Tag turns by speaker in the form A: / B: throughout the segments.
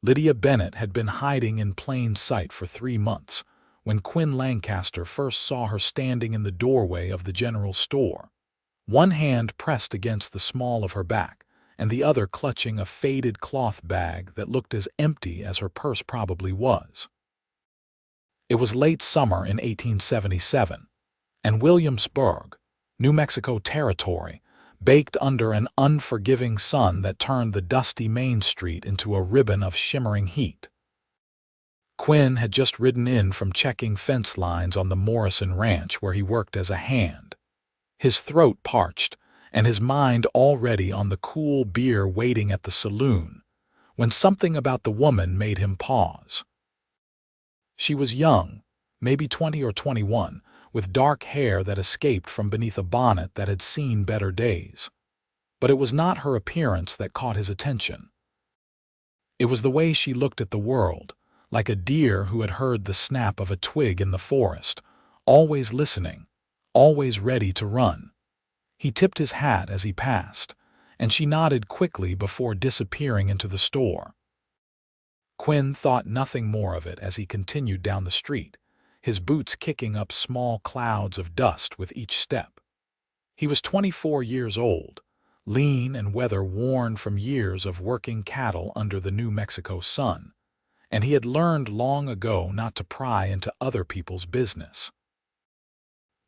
A: Lydia Bennett had been hiding in plain sight for 3 months when Quinn Lancaster first saw her standing in the doorway of the general store, one hand pressed against the small of her back and the other clutching a faded cloth bag that looked as empty as her purse probably was. It was late summer in 1877, and Williamsburg, New Mexico Territory, baked under an unforgiving sun that turned the dusty Main Street into a ribbon of shimmering heat. Quinn had just ridden in from checking fence lines on the Morrison Ranch where he worked as a hand, his throat parched and his mind already on the cool beer waiting at the saloon, when something about the woman made him pause. She was young, maybe 20 or 21, with dark hair that escaped from beneath a bonnet that had seen better days. But it was not her appearance that caught his attention. It was the way she looked at the world, like a deer who had heard the snap of a twig in the forest, always listening, always ready to run. He tipped his hat as he passed, and she nodded quickly before disappearing into the store. Quinn thought nothing more of it as he continued down the street, his boots kicking up small clouds of dust with each step. He was 24 years old, lean and weather-worn from years of working cattle under the New Mexico sun, and he had learned long ago not to pry into other people's business.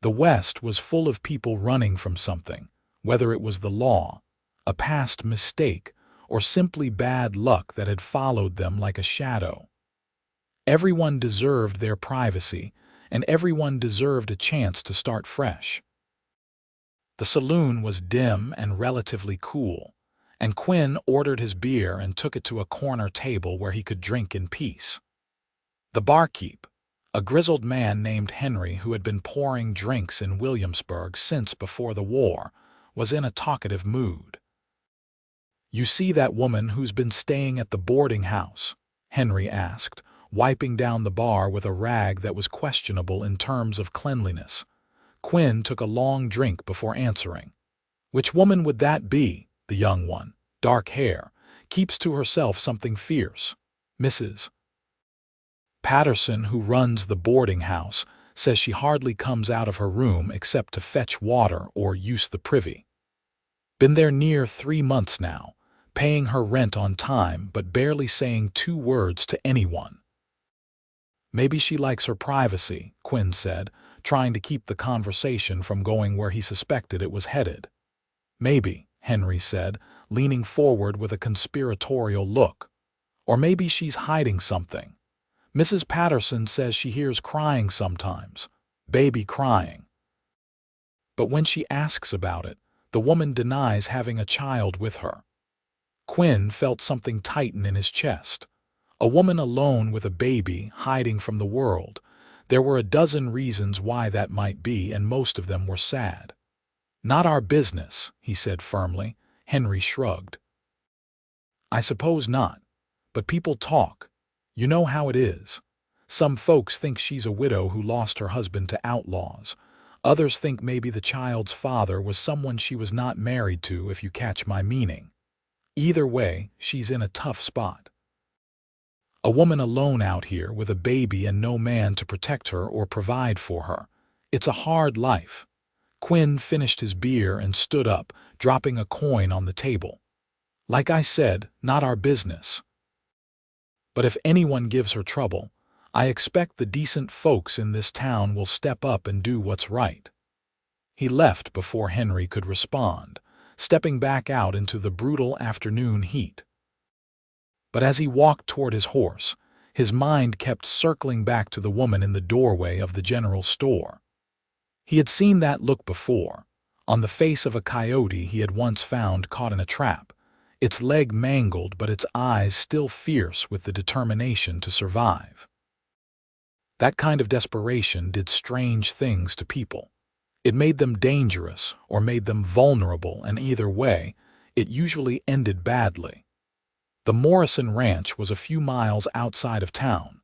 A: The West was full of people running from something, whether it was the law, a past mistake, or simply bad luck that had followed them like a shadow. Everyone deserved their privacy, and everyone deserved a chance to start fresh. The saloon was dim and relatively cool, and Quinn ordered his beer and took it to a corner table where he could drink in peace. The barkeep, a grizzled man named Henry who had been pouring drinks in Williamsburg since before the war, was in a talkative mood. "You see that woman who's been staying at the boarding house?" Henry asked, wiping down the bar with a rag that was questionable in terms of cleanliness. Quinn took a long drink before answering. "Which woman would that be?" "The young one, dark hair, keeps to herself something fierce. Mrs. Patterson, who runs the boarding house, says she hardly comes out of her room except to fetch water or use the privy. Been there near 3 months now, paying her rent on time but barely saying 2 words to anyone." "Maybe she likes her privacy," Quinn said, trying to keep the conversation from going where he suspected it was headed. "Maybe," Henry said, leaning forward with a conspiratorial look. "Or maybe she's hiding something. Mrs. Patterson says she hears crying sometimes, baby crying. But when she asks about it, the woman denies having a child with her." Quinn felt something tighten in his chest. A woman alone with a baby, hiding from the world. There were a dozen reasons why that might be, and most of them were sad. "Not our business," he said firmly. Henry shrugged. "I suppose not. But people talk. You know how it is. Some folks think she's a widow who lost her husband to outlaws. Others think maybe the child's father was someone she was not married to, if you catch my meaning. Either way, she's in a tough spot. A woman alone out here with a baby and no man to protect her or provide for her. It's a hard life." Quinn finished his beer and stood up, dropping a coin on the table. "Like I said, not our business. But if anyone gives her trouble, I expect the decent folks in this town will step up and do what's right." He left before Henry could respond, stepping back out into the brutal afternoon heat. But as he walked toward his horse, his mind kept circling back to the woman in the doorway of the general store. He had seen that look before, on the face of a coyote he had once found caught in a trap, its leg mangled but its eyes still fierce with the determination to survive. That kind of desperation did strange things to people. It made them dangerous or made them vulnerable, and either way, it usually ended badly. The Morrison Ranch was a few miles outside of town,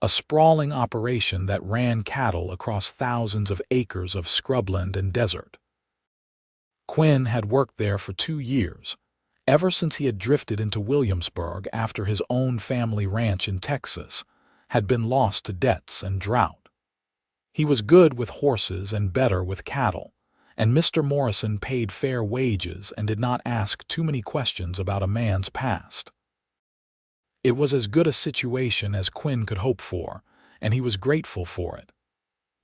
A: a sprawling operation that ran cattle across thousands of acres of scrubland and desert. Quinn had worked there for 2 years, Ever since he had drifted into Williamsburg after his own family ranch in Texas had been lost to debts and drought. He was good with horses and better with cattle, and Mr. Morrison paid fair wages and did not ask too many questions about a man's past. It was as good a situation as Quinn could hope for, and he was grateful for it.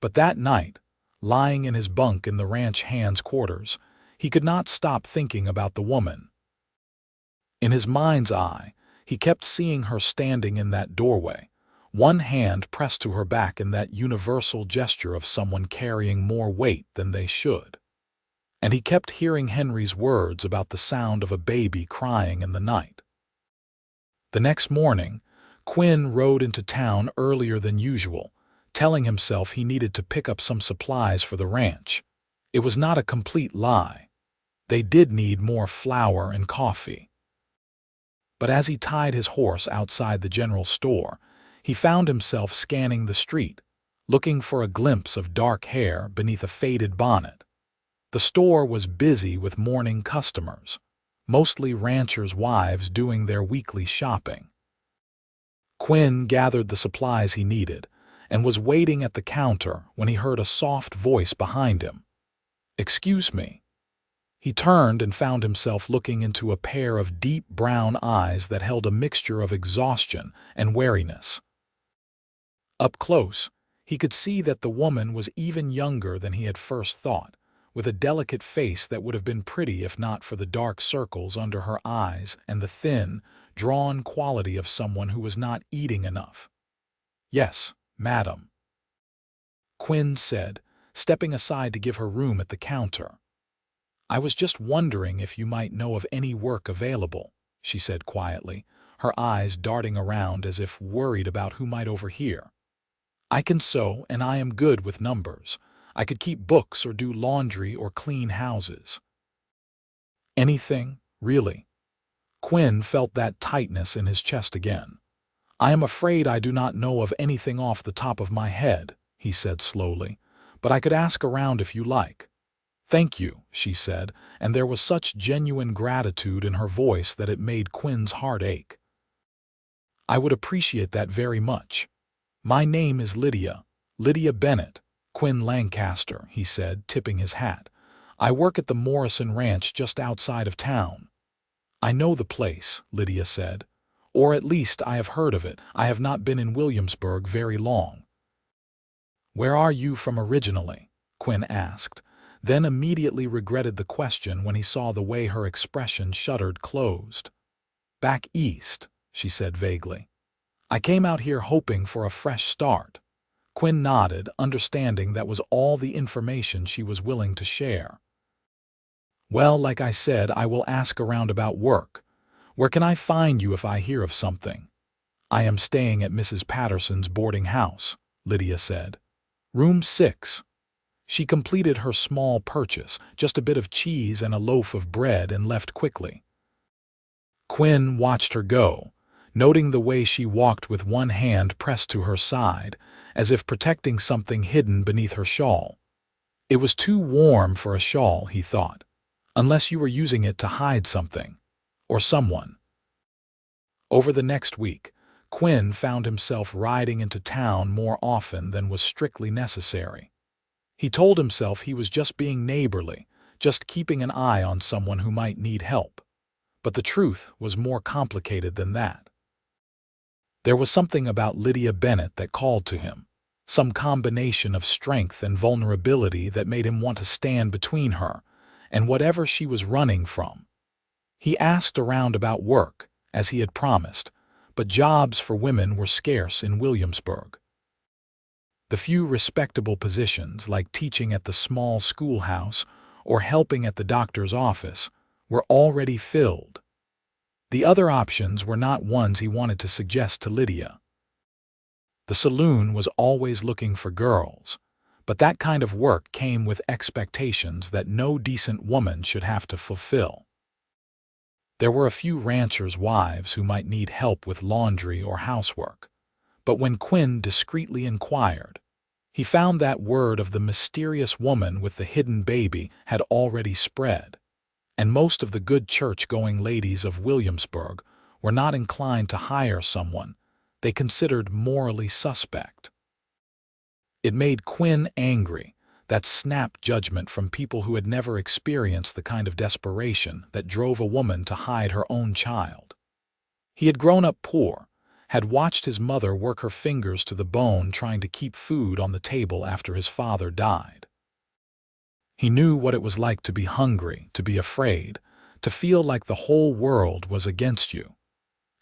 A: But that night, lying in his bunk in the ranch hand's quarters, he could not stop thinking about the woman. In his mind's eye, he kept seeing her standing in that doorway, one hand pressed to her back in that universal gesture of someone carrying more weight than they should. And he kept hearing Henry's words about the sound of a baby crying in the night. The next morning, Quinn rode into town earlier than usual, telling himself he needed to pick up some supplies for the ranch. It was not a complete lie. They did need more flour and coffee. But as he tied his horse outside the general store, he found himself scanning the street, looking for a glimpse of dark hair beneath a faded bonnet. The store was busy with morning customers, mostly ranchers' wives doing their weekly shopping. Quinn gathered the supplies he needed and was waiting at the counter when he heard a soft voice behind him. "Excuse me." He turned and found himself looking into a pair of deep brown eyes that held a mixture of exhaustion and wariness. Up close, he could see that the woman was even younger than he had first thought, with a delicate face that would have been pretty if not for the dark circles under her eyes and the thin, drawn quality of someone who was not eating enough. "Yes, madam," Quinn said, stepping aside to give her room at the counter. "I was just wondering if you might know of any work available," she said quietly, her eyes darting around as if worried about who might overhear. "I can sew, and I am good with numbers. I could keep books or do laundry or clean houses." "Anything, really?" Quinn felt that tightness in his chest again. "I am afraid I do not know of anything off the top of my head," he said slowly, "but I could ask around if you like." "Thank you," she said, and there was such genuine gratitude in her voice that it made Quinn's heart ache. "I would appreciate that very much. My name is Lydia Bennett, Quinn Lancaster," he said, tipping his hat. "I work at the Morrison Ranch just outside of town." "I know the place," Lydia said. "Or at least I have heard of it. I have not been in Williamsburg very long." "Where are you from originally?" Quinn asked, then immediately regretted the question when he saw the way her expression shuttered closed. "Back east," she said vaguely. "I came out here hoping for a fresh start." Quinn nodded, understanding that was all the information she was willing to share. "Well, like I said, I will ask around about work. Where can I find you if I hear of something?" "I am staying at Mrs. Patterson's boarding house," Lydia said. "Room 6. She completed her small purchase, just a bit of cheese and a loaf of bread, and left quickly. Quinn watched her go, noting the way she walked with one hand pressed to her side, as if protecting something hidden beneath her shawl. It was too warm for a shawl, he thought, unless you were using it to hide something, or someone. Over the next week, Quinn found himself riding into town more often than was strictly necessary. He told himself he was just being neighborly, just keeping an eye on someone who might need help. But the truth was more complicated than that. There was something about Lydia Bennett that called to him, some combination of strength and vulnerability that made him want to stand between her and whatever she was running from. He asked around about work, as he had promised, but jobs for women were scarce in Williamsburg. The few respectable positions, like teaching at the small schoolhouse or helping at the doctor's office, were already filled. The other options were not ones he wanted to suggest to Lydia. The saloon was always looking for girls, but that kind of work came with expectations that no decent woman should have to fulfill. There were a few ranchers' wives who might need help with laundry or housework, but when Quinn discreetly inquired, he found that word of the mysterious woman with the hidden baby had already spread, and most of the good church-going ladies of Williamsburg were not inclined to hire someone they considered morally suspect. It made Quinn angry, that snap judgment from people who had never experienced the kind of desperation that drove a woman to hide her own child. He had grown up poor, had watched his mother work her fingers to the bone trying to keep food on the table after his father died. He knew what it was like to be hungry, to be afraid, to feel like the whole world was against you.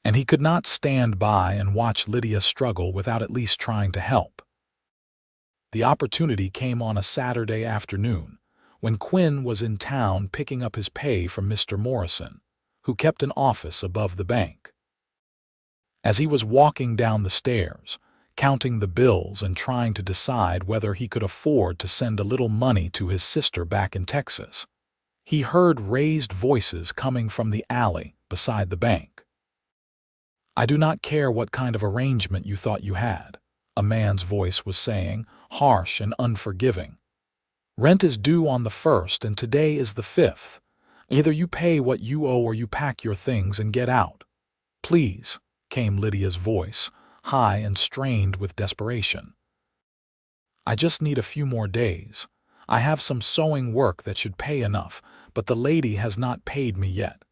A: And he could not stand by and watch Lydia struggle without at least trying to help. The opportunity came on a Saturday afternoon, when Quinn was in town picking up his pay from Mr. Morrison, who kept an office above the bank. As he was walking down the stairs, counting the bills and trying to decide whether he could afford to send a little money to his sister back in Texas, he heard raised voices coming from the alley beside the bank. "I do not care what kind of arrangement you thought you had," a man's voice was saying, harsh and unforgiving. "Rent is due on the 1st and today is the 5th. Either you pay what you owe or you pack your things and get out. Please," came Lydia's voice, high and strained with desperation. "I just need a few more days. I have some sewing work that should pay enough, but the lady has not paid me yet.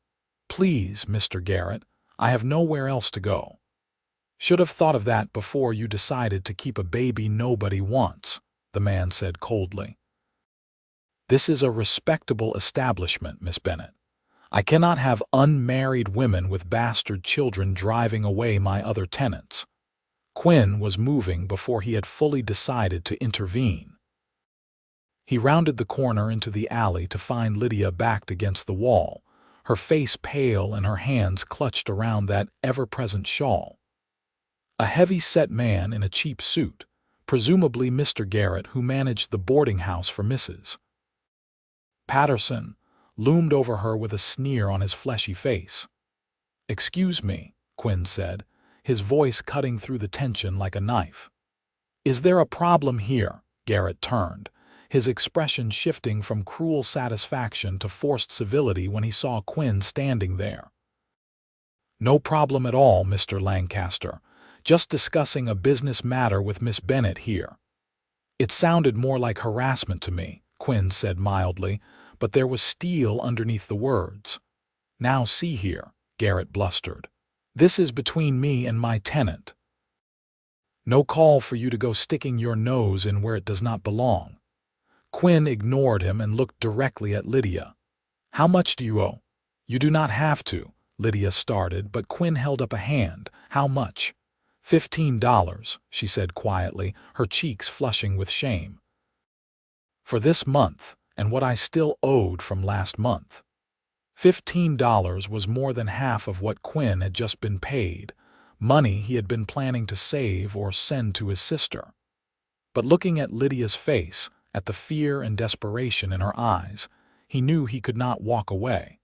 A: Please, Mr. Garrett, I have nowhere else to go." "Should have thought of that before you decided to keep a baby nobody wants," the man said coldly. "This is a respectable establishment, Miss Bennett. I cannot have unmarried women with bastard children driving away my other tenants." Quinn was moving before he had fully decided to intervene. He rounded the corner into the alley to find Lydia backed against the wall, her face pale and her hands clutched around that ever-present shawl. A heavy-set man in a cheap suit, presumably Mr. Garrett, who managed the boarding house for Mrs. Patterson, loomed over her with a sneer on his fleshy face. "Excuse me," Quinn said, his voice cutting through the tension like a knife. "Is there a problem here?" Garrett turned, his expression shifting from cruel satisfaction to forced civility when he saw Quinn standing there. "No problem at all, Mr. Lancaster. Just discussing a business matter with Miss Bennett here." "It sounded more like harassment to me," Quinn said mildly, but there was steel underneath the words. "Now see here," Garrett blustered. "This is between me and my tenant. No call for you to go sticking your nose in where it does not belong." Quinn ignored him and looked directly at Lydia. "How much do you owe?" "You do not have to," Lydia started, but Quinn held up a hand. "How much?" $15, she said quietly, her cheeks flushing with shame. "For this month, and what I still owed from last month." $15 was more than half of what Quinn had just been paid, money he had been planning to save or send to his sister. But looking at Lydia's face, at the fear and desperation in her eyes, he knew he could not walk away.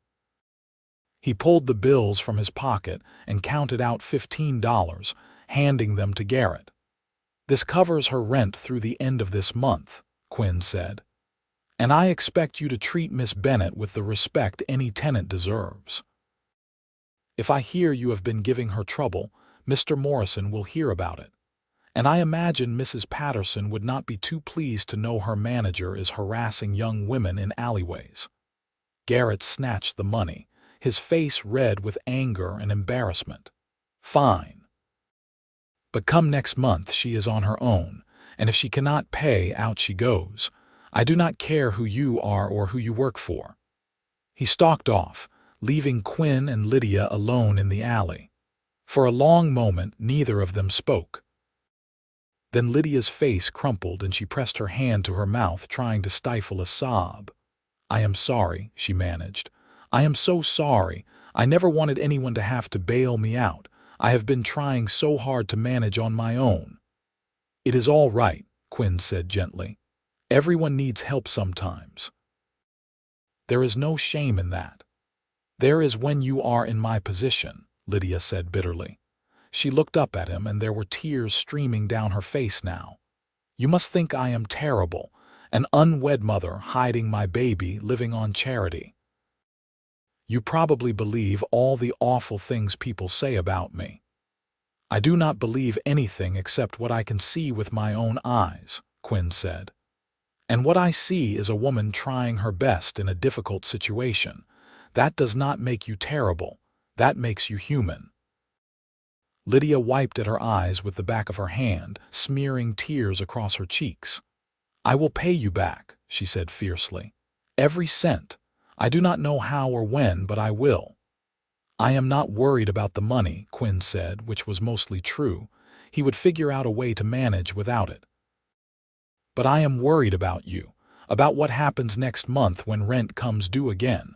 A: He pulled the bills from his pocket and counted out $15, handing them to Garrett. "This covers her rent through the end of this month," Quinn said. "And I expect you to treat Miss Bennett with the respect any tenant deserves. If I hear you have been giving her trouble, Mr. Morrison will hear about it. And I imagine Mrs. Patterson would not be too pleased to know her manager is harassing young women in alleyways." Garrett snatched the money, his face red with anger and embarrassment. "Fine. But come next month she is on her own, and if she cannot pay, out she goes. I do not care who you are or who you work for." He stalked off, leaving Quinn and Lydia alone in the alley. For a long moment neither of them spoke. Then Lydia's face crumpled and she pressed her hand to her mouth, trying to stifle a sob. "I am sorry," she managed. "I am so sorry. I never wanted anyone to have to bail me out. I have been trying so hard to manage on my own." "It is all right," Quinn said gently. "Everyone needs help sometimes. There is no shame in that." "There is when you are in my position," Lydia said bitterly. She looked up at him and there were tears streaming down her face now. "You must think I am terrible, an unwed mother hiding my baby, living on charity." You probably believe all the awful things people say about me. I do not believe anything except what I can see with my own eyes, Quinn said. And what I see is a woman trying her best in a difficult situation. That does not make you terrible. That makes you human. Lydia wiped at her eyes with the back of her hand, smearing tears across her cheeks. I will pay you back, she said fiercely. Every cent. I do not know how or when, but I will. I am not worried about the money, Quinn said, which was mostly true. He would figure out a way to manage without it. But I am worried about you, about what happens next month when rent comes due again.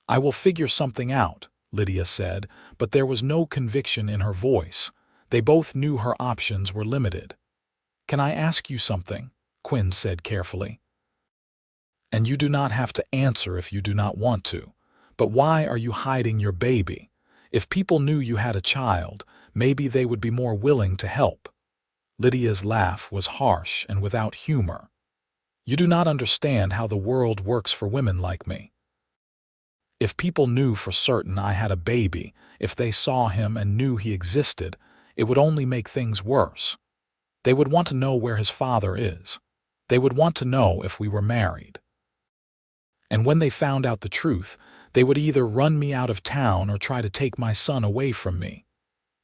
A: I will figure something out, Lydia said, but there was no conviction in her voice. They both knew her options were limited. Can I ask you something? Quinn said carefully. And you do not have to answer if you do not want to. But why are you hiding your baby? If people knew you had a child, maybe they would be more willing to help. Lydia's laugh was harsh and without humor. You do not understand how the world works for women like me. If people knew for certain I had a baby, if they saw him and knew he existed, it would only make things worse. They would want to know where his father is. They would want to know if we were married. And when they found out the truth, they would either run me out of town or try to take my son away from me.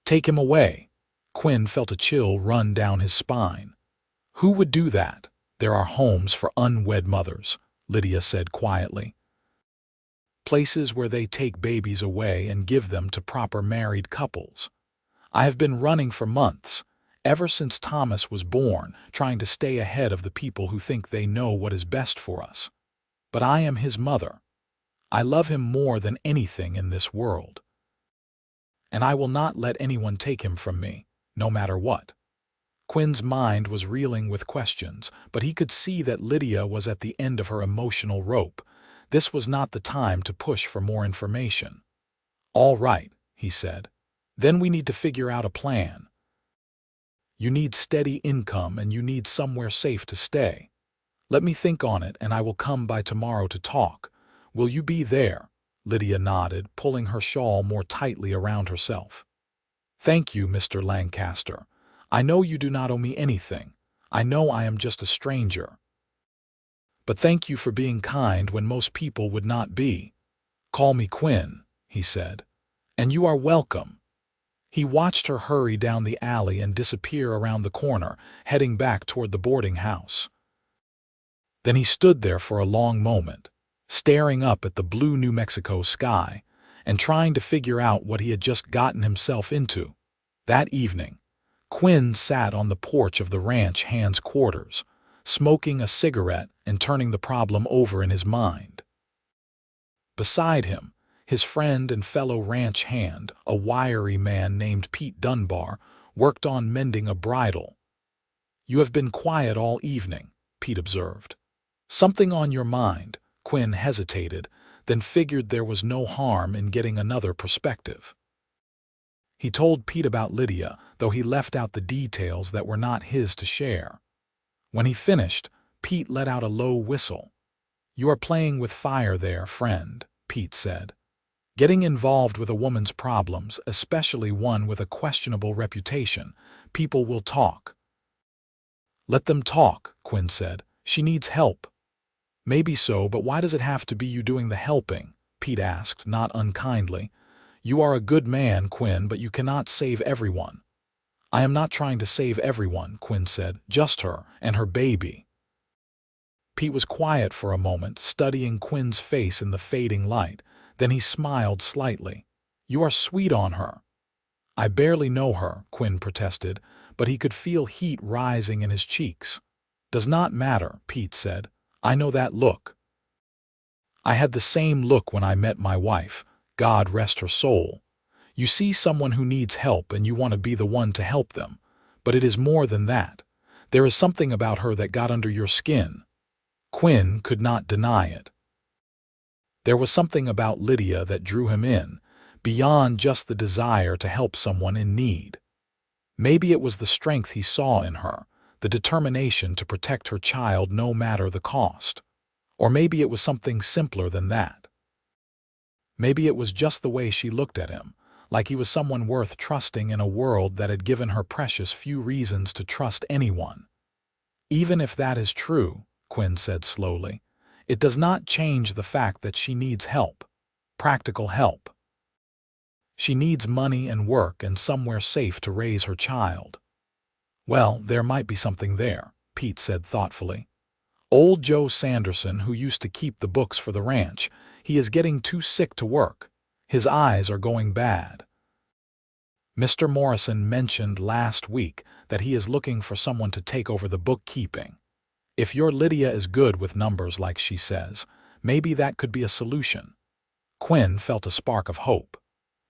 A: Take him away. Quinn felt a chill run down his spine. Who would do that? There are homes for unwed mothers, Lydia said quietly. Places where they take babies away and give them to proper married couples. I have been running for months, ever since Thomas was born, trying to stay ahead of the people who think they know what is best for us. But I am his mother. I love him more than anything in this world. And I will not let anyone take him from me, no matter what. Quinn's mind was reeling with questions, but he could see that Lydia was at the end of her emotional rope. This was not the time to push for more information. All right, he said. Then we need to figure out a plan. You need steady income and you need somewhere safe to stay. Let me think on it and I will come by tomorrow to talk. Will you be there? Lydia nodded, pulling her shawl more tightly around herself. Thank you, Mr. Lancaster. I know you do not owe me anything. I know I am just a stranger. But thank you for being kind when most people would not be. Call me Quinn, he said. And you are welcome. He watched her hurry down the alley and disappear around the corner, heading back toward the boarding house. Then he stood there for a long moment, staring up at the blue New Mexico sky and trying to figure out what he had just gotten himself into. That evening, Quinn sat on the porch of the ranch hand's quarters, smoking a cigarette and turning the problem over in his mind. Beside him, his friend and fellow ranch hand, a wiry man named Pete Dunbar, worked on mending a bridle. You have been quiet all evening, Pete observed. Something on your mind? Quinn hesitated, then figured there was no harm in getting another perspective. He told Pete about Lydia, though he left out the details that were not his to share. When he finished, Pete let out a low whistle. You are playing with fire there, friend, Pete said. Getting involved with a woman's problems, especially one with a questionable reputation, people will talk. Let them talk, Quinn said. She needs help. Maybe so, but why does it have to be you doing the helping? Pete asked, not unkindly. You are a good man, Quinn, but you cannot save everyone. I am not trying to save everyone, Quinn said, just her and her baby. Pete was quiet for a moment, studying Quinn's face in the fading light. Then he smiled slightly. You are sweet on her. I barely know her, Quinn protested, but he could feel heat rising in his cheeks. Does not matter, Pete said. I know that look. I had the same look when I met my wife. God rest her soul. You see someone who needs help and you want to be the one to help them. But it is more than that. There is something about her that got under your skin. Quinn could not deny it. There was something about Lydia that drew him in, beyond just the desire to help someone in need. Maybe it was the strength he saw in her, the determination to protect her child no matter the cost. Or maybe it was something simpler than that. Maybe it was just the way she looked at him, like he was someone worth trusting in a world that had given her precious few reasons to trust anyone. Even if that is true, Quinn said slowly, it does not change the fact that she needs help. Practical help. She needs money and work and somewhere safe to raise her child. Well, there might be something there, Pete said thoughtfully. Old Joe Sanderson, who used to keep the books for the ranch, he is getting too sick to work. His eyes are going bad. Mr. Morrison mentioned last week that he is looking for someone to take over the bookkeeping. If your Lydia is good with numbers like she says, maybe that could be a solution. Quinn felt a spark of hope.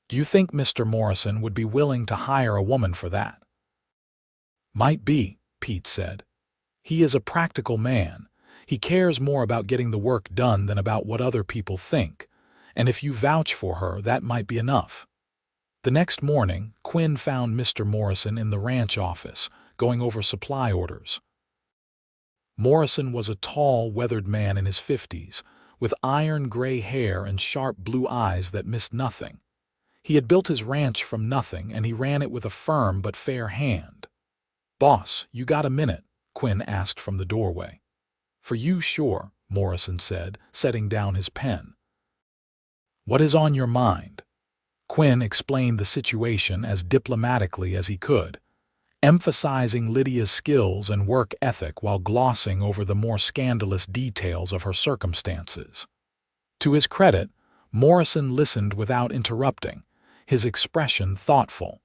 A: Do you think Mr. Morrison would be willing to hire a woman for that? Might be, Pete said. He is a practical man. He cares more about getting the work done than about what other people think, and if you vouch for her, that might be enough. The next morning, Quinn found Mr. Morrison in the ranch office, going over supply orders. Morrison was a tall, weathered man in his 50s, with iron-gray hair and sharp blue eyes that missed nothing. He had built his ranch from nothing, and he ran it with a firm but fair hand. "Boss, you got a minute?" Quinn asked from the doorway. "For you, sure," Morrison said, setting down his pen. "What is on your mind?" Quinn explained the situation as diplomatically as he could, emphasizing Lydia's skills and work ethic while glossing over the more scandalous details of her circumstances. To his credit, Morrison listened without interrupting, his expression thoughtful.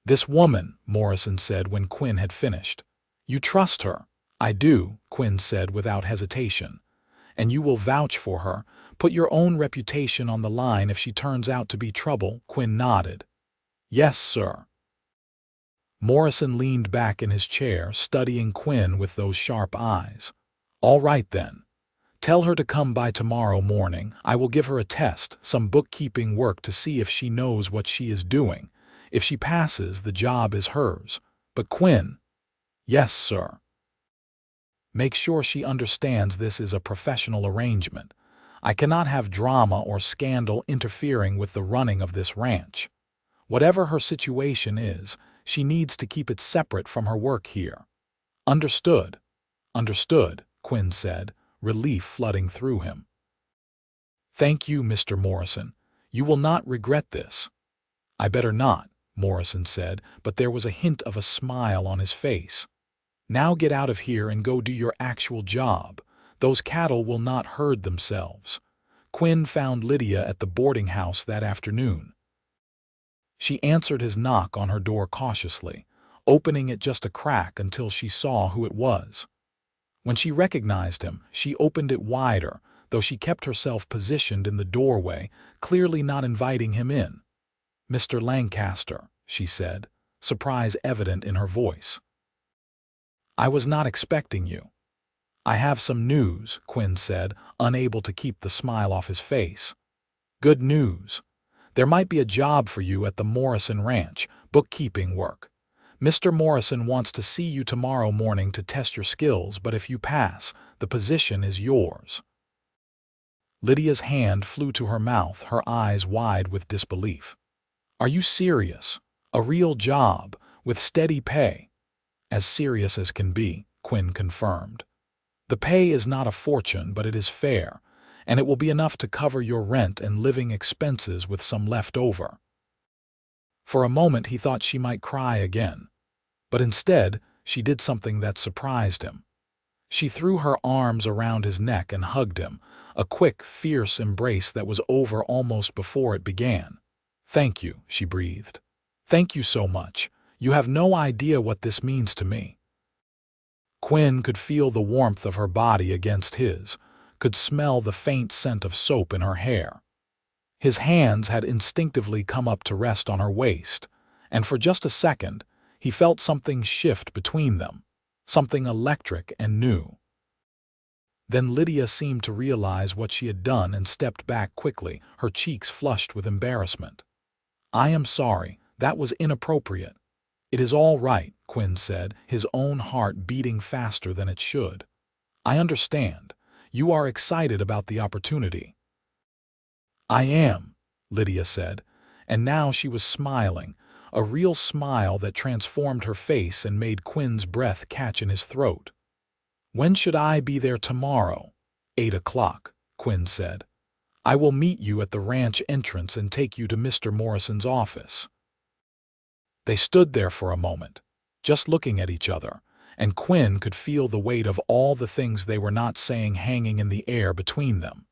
A: "This woman," Morrison said when Quinn had finished. "You trust her?" "I do," Quinn said without hesitation. "And you will vouch for her, put your own reputation on the line if she turns out to be trouble?" Quinn nodded. "Yes, sir." Morrison leaned back in his chair, studying Quinn with those sharp eyes. "All right, then. Tell her to come by tomorrow morning. I will give her a test, some bookkeeping work to see if she knows what she is doing. If she passes, the job is hers. But Quinn—" "Yes, sir." "Make sure she understands this is a professional arrangement. I cannot have drama or scandal interfering with the running of this ranch. Whatever her situation is, she needs to keep it separate from her work here." "Understood." "Understood," Quinn said, relief flooding through him. "Thank you, Mr. Morrison. You will not regret this." "I better not," Morrison said, but there was a hint of a smile on his face. "Now get out of here and go do your actual job. Those cattle will not herd themselves." Quinn found Lydia at the boarding house that afternoon. She answered his knock on her door cautiously, opening it just a crack until she saw who it was. When she recognized him, she opened it wider, though she kept herself positioned in the doorway, clearly not inviting him in. "Mr. Lancaster," she said, surprise evident in her voice. "I was not expecting you." "I have some news," Quinn said, unable to keep the smile off his face. "Good news. There might be a job for you at the Morrison Ranch, bookkeeping work. Mr. Morrison wants to see you tomorrow morning to test your skills, but if you pass, the position is yours." Lydia's hand flew to her mouth, her eyes wide with disbelief. "Are you serious? A real job, with steady pay?" "As serious as can be," Quinn confirmed. "The pay is not a fortune, but it is fair, and it will be enough to cover your rent and living expenses with some left over." For a moment he thought she might cry again, but instead she did something that surprised him. She threw her arms around his neck and hugged him, a quick, fierce embrace that was over almost before it began. "Thank you," she breathed. "Thank you so much. You have no idea what this means to me." Quinn could feel the warmth of her body against his, could smell the faint scent of soap in her hair. His hands had instinctively come up to rest on her waist, and for just a second, he felt something shift between them, something electric and new. Then Lydia seemed to realize what she had done and stepped back quickly, her cheeks flushed with embarrassment. "I am sorry, that was inappropriate." "It is all right," Quinn said, his own heart beating faster than it should. "I understand. You are excited about the opportunity." "I am," Lydia said, and now she was smiling, a real smile that transformed her face and made Quinn's breath catch in his throat. "When should I be there tomorrow?" 8 o'clock, Quinn said. "I will meet you at the ranch entrance and take you to Mr. Morrison's office." They stood there for a moment, just looking at each other, and Quinn could feel the weight of all the things they were not saying hanging in the air between them.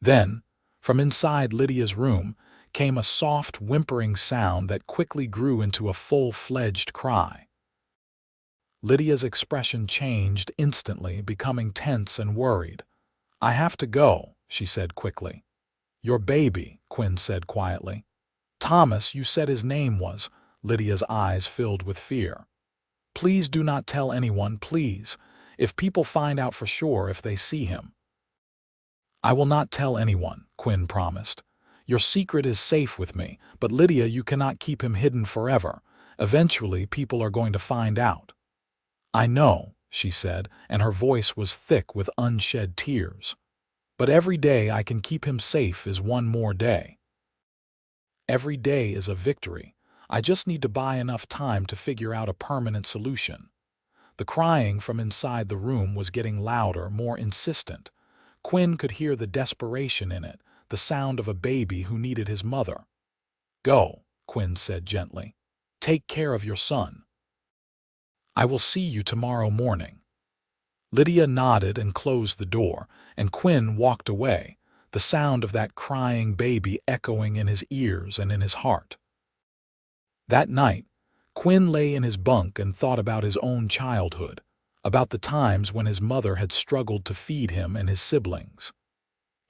A: Then, from inside Lydia's room, came a soft, whimpering sound that quickly grew into a full-fledged cry. Lydia's expression changed instantly, becoming tense and worried. "I have to go," she said quickly. "Your baby," Quinn said quietly. "Thomas, you said his name was—" Lydia's eyes filled with fear. "Please do not tell anyone, please. If people find out for sure if they see him." "I will not tell anyone," Quinn promised. "Your secret is safe with me, but Lydia, you cannot keep him hidden forever. Eventually, people are going to find out." "I know," she said, and her voice was thick with unshed tears. "But every day I can keep him safe is one more day. Every day is a victory. I just need to buy enough time to figure out a permanent solution." The crying from inside the room was getting louder, more insistent. Quinn could hear the desperation in it, the sound of a baby who needed his mother. "Go," Quinn said gently. "Take care of your son. I will see you tomorrow morning." Lydia nodded and closed the door, and Quinn walked away, the sound of that crying baby echoing in his ears and in his heart. That night, Quinn lay in his bunk and thought about his own childhood, about the times when his mother had struggled to feed him and his siblings.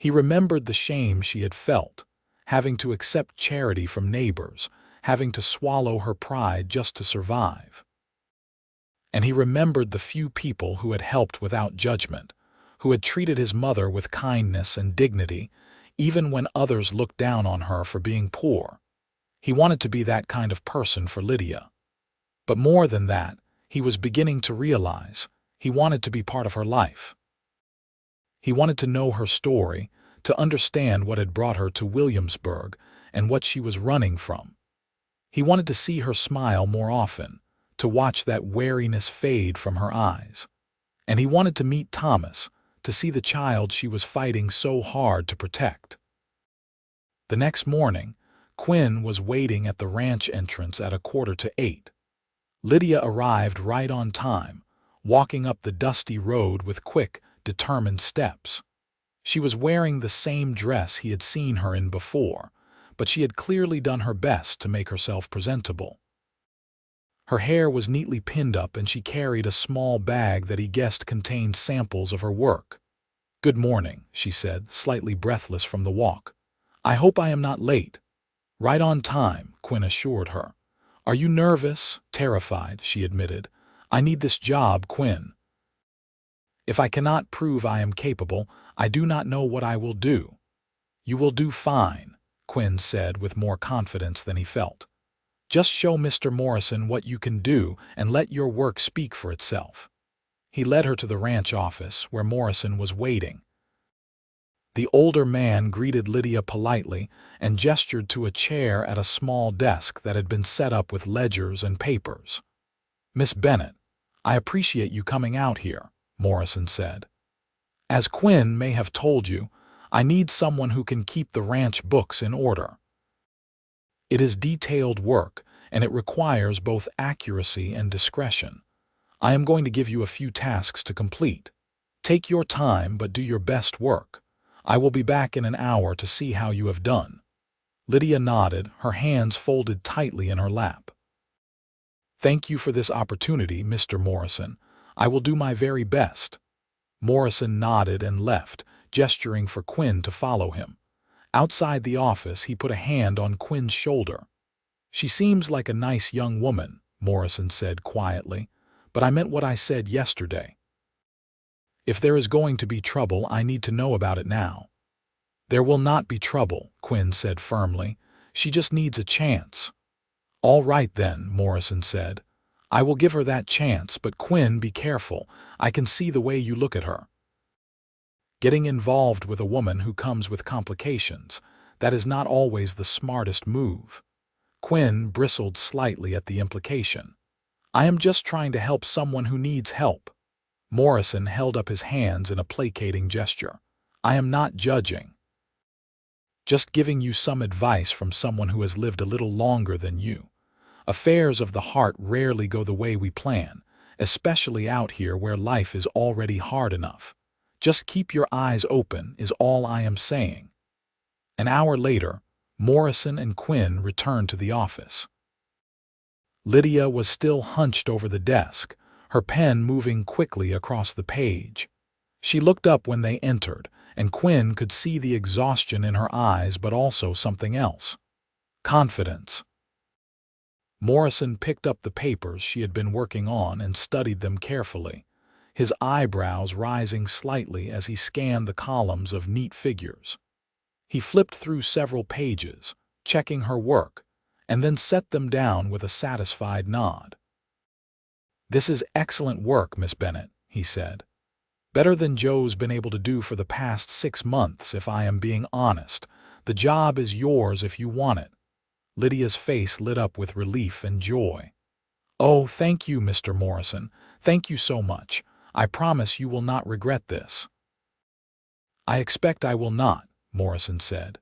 A: He remembered the shame she had felt, having to accept charity from neighbors, having to swallow her pride just to survive. And he remembered the few people who had helped without judgment, who had treated his mother with kindness and dignity, even when others looked down on her for being poor. He wanted to be that kind of person for Lydia. But more than that, he was beginning to realize he wanted to be part of her life. He wanted to know her story, to understand what had brought her to Williamsburg and what she was running from. He wanted to see her smile more often, to watch that wariness fade from her eyes. And he wanted to meet Thomas, to see the child she was fighting so hard to protect. The next morning, Quinn was waiting at the ranch entrance at 7:15. Lydia arrived right on time, walking up the dusty road with quick, determined steps. She was wearing the same dress he had seen her in before, but she had clearly done her best to make herself presentable. Her hair was neatly pinned up and she carried a small bag that he guessed contained samples of her work. "Good morning," she said, slightly breathless from the walk. "I hope I am not late." "Right on time," Quinn assured her. "Are you nervous?" "Terrified," she admitted. "I need this job, Quinn. If I cannot prove I am capable, I do not know what I will do." "You will do fine," Quinn said with more confidence than he felt. "Just show Mr. Morrison what you can do and let your work speak for itself." He led her to the ranch office, where Morrison was waiting. The older man greeted Lydia politely and gestured to a chair at a small desk that had been set up with ledgers and papers. "Miss Bennett, I appreciate you coming out here," Morrison said. "As Quinn may have told you, I need someone who can keep the ranch books in order. It is detailed work, and it requires both accuracy and discretion. I am going to give you a few tasks to complete. Take your time, but do your best work. I will be back in an hour to see how you have done." Lydia nodded, her hands folded tightly in her lap. "Thank you for this opportunity, Mr. Morrison. I will do my very best." Morrison nodded and left, gesturing for Quinn to follow him. Outside the office, he put a hand on Quinn's shoulder. "She seems like a nice young woman," Morrison said quietly, "but I meant what I said yesterday. If there is going to be trouble, I need to know about it now." "There will not be trouble," Quinn said firmly. "She just needs a chance." "All right then," Morrison said. "I will give her that chance, but Quinn, be careful. I can see the way you look at her. Getting involved with a woman who comes with complications, That is not always the smartest move. Quinn bristled slightly at the implication. I am just trying to help someone who needs help. Morrison held up his hands in a placating gesture. I am not judging. Just giving you some advice from someone who has lived a little longer than you. Affairs of the heart rarely go the way we plan, especially out here where life is already hard enough. Just keep your eyes open is all I am saying. An hour later, Morrison and Quinn returned to the office. Lydia was still hunched over the desk, her pen moving quickly across the page. She looked up when they entered, and Quinn could see the exhaustion in her eyes but also something else. Confidence. Morrison picked up the papers she had been working on and studied them carefully, his eyebrows rising slightly as he scanned the columns of neat figures. He flipped through several pages, checking her work, and then set them down with a satisfied nod. This is excellent work, Miss Bennett, he said. Better than Joe's been able to do for the past 6 months, if I am being honest. The job is yours if you want it. Lydia's face lit up with relief and joy. Oh, thank you, Mr. Morrison. Thank you so much. I promise you will not regret this. I expect I will not, Morrison said.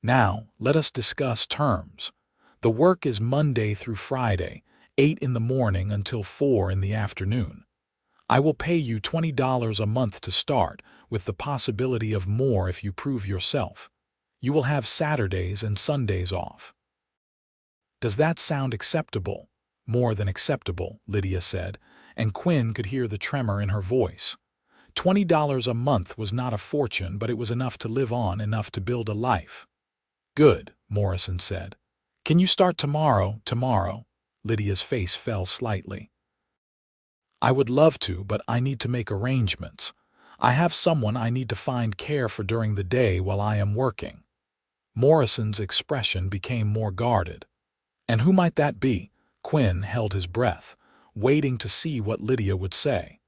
A: Now, let us discuss terms. The work is Monday through Friday, 8 in the morning until 4 in the afternoon. I will pay you $20 a month to start, with the possibility of more if you prove yourself. You will have Saturdays and Sundays off. Does that sound acceptable? More than acceptable, Lydia said, and Quinn could hear the tremor in her voice. $20 a month was not a fortune, but it was enough to live on, enough to build a life. Good, Morrison said. Can you start tomorrow? Tomorrow? Lydia's face fell slightly. I would love to, but I need to make arrangements. I have someone I need to find care for during the day while I am working. Morrison's expression became more guarded. And who might that be? Quinn held his breath, waiting to see what Lydia would say.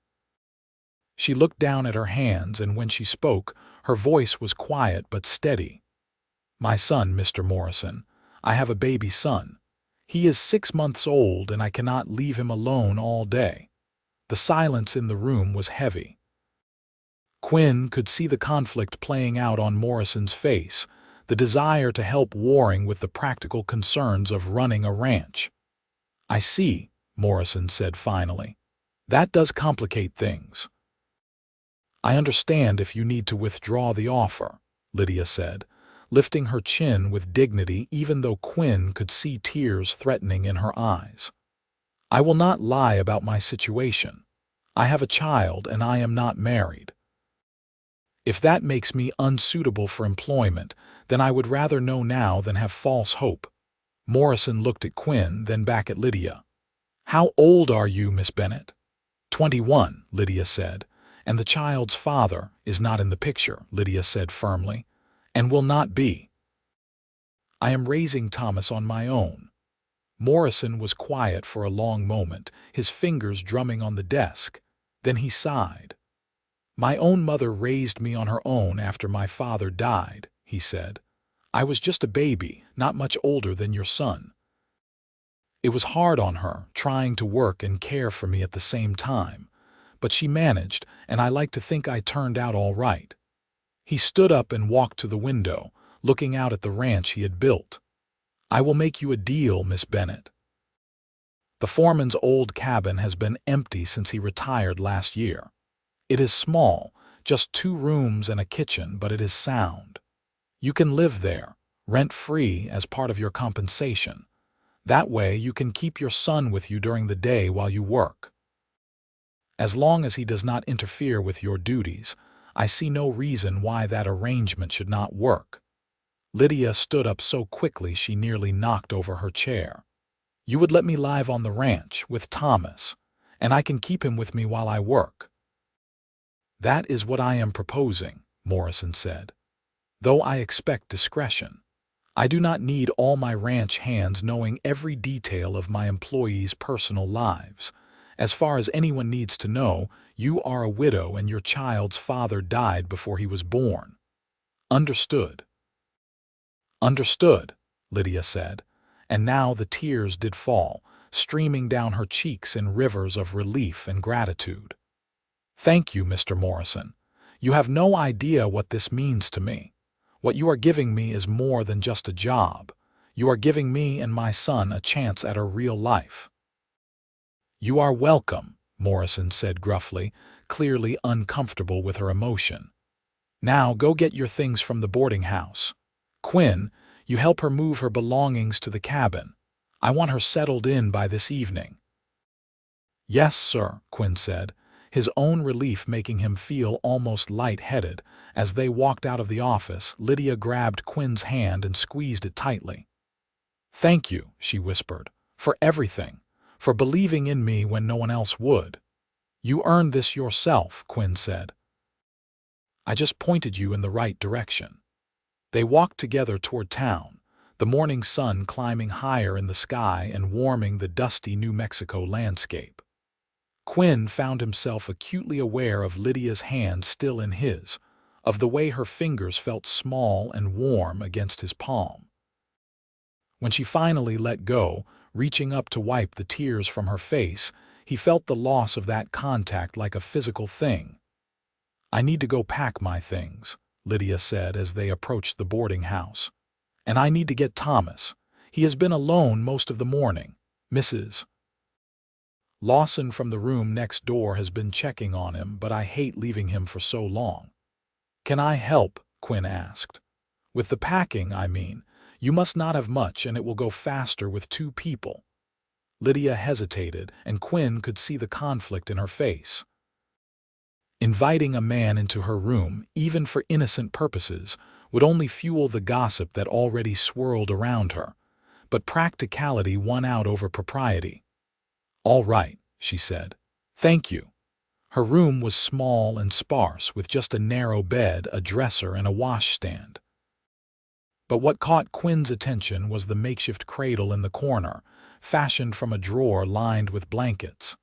A: She looked down at her hands, and when she spoke, her voice was quiet but steady. My son, Mr. Morrison. I have a baby son. He is 6 months old, and I cannot leave him alone all day. The silence in the room was heavy. Quinn could see the conflict playing out on Morrison's face, the desire to help warring with the practical concerns of running a ranch. I see, Morrison said finally. That does complicate things. I understand if you need to withdraw the offer, Lydia said, lifting her chin with dignity even though Quinn could see tears threatening in her eyes. I will not lie about my situation. I have a child and I am not married. If that makes me unsuitable for employment, then I would rather know now than have false hope. Morrison looked at Quinn, then back at Lydia. How old are you, Miss Bennett? 21, Lydia said, and the child's father is not in the picture, Lydia said firmly, and will not be. I am raising Thomas on my own. Morrison was quiet for a long moment, his fingers drumming on the desk. Then he sighed. My own mother raised me on her own after my father died, he said. I was just a baby, not much older than your son. It was hard on her, trying to work and care for me at the same time. But she managed, and I like to think I turned out all right. He stood up and walked to the window, looking out at the ranch he had built. I will make you a deal, Miss Bennett. The foreman's old cabin has been empty since he retired last year. It is small, just 2 rooms and a kitchen, but it is sound. You can live there, rent-free as part of your compensation. That way you can keep your son with you during the day while you work. As long as he does not interfere with your duties, I see no reason why that arrangement should not work. Lydia stood up so quickly she nearly knocked over her chair. You would let me live on the ranch with Thomas, and I can keep him with me while I work. That is what I am proposing, Morrison said. Though I expect discretion. I do not need all my ranch hands knowing every detail of my employees' personal lives. As far as anyone needs to know, you are a widow and your child's father died before he was born. Understood. "Understood," Lydia said, and now the tears did fall, streaming down her cheeks in rivers of relief and gratitude. "Thank you, Mr. Morrison. You have no idea what this means to me. What you are giving me is more than just a job. You are giving me and my son a chance at a real life." "You are welcome," Morrison said gruffly, clearly uncomfortable with her emotion. "Now go get your things from the boarding house. Quinn, you help her move her belongings to the cabin. I want her settled in by this evening." "Yes, sir," Quinn said, his own relief making him feel almost light-headed. As they walked out of the office, Lydia grabbed Quinn's hand and squeezed it tightly. "Thank you," she whispered, "for everything, for believing in me when no one else would." "You earned this yourself," Quinn said. "I just pointed you in the right direction." They walked together toward town, the morning sun climbing higher in the sky and warming the dusty New Mexico landscape. Quinn found himself acutely aware of Lydia's hand still in his, of the way her fingers felt small and warm against his palm. When she finally let go, reaching up to wipe the tears from her face, he felt the loss of that contact like a physical thing. "I need to go pack my things," Lydia said as they approached the boarding house. "And I need to get Thomas. He has been alone most of the morning. Mrs. Lawson from the room next door has been checking on him, but I hate leaving him for so long." "Can I help?" Quinn asked. "With the packing, I mean. You must not have much, and it will go faster with 2 people." Lydia hesitated, and Quinn could see the conflict in her face. Inviting a man into her room, even for innocent purposes, would only fuel the gossip that already swirled around her, but practicality won out over propriety. "All right," she said. "Thank you." Her room was small and sparse, with just a narrow bed, a dresser, and a washstand. But what caught Quinn's attention was the makeshift cradle in the corner, fashioned from a drawer lined with blankets.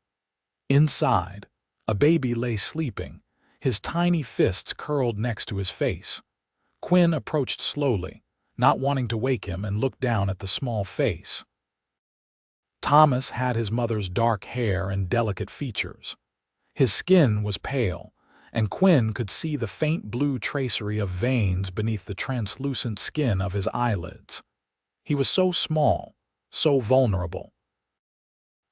A: Inside, a baby lay sleeping, his tiny fists curled next to his face. Quinn approached slowly, not wanting to wake him, and looked down at the small face. Thomas had his mother's dark hair and delicate features. His skin was pale, and Quinn could see the faint blue tracery of veins beneath the translucent skin of his eyelids. He was so small, so vulnerable.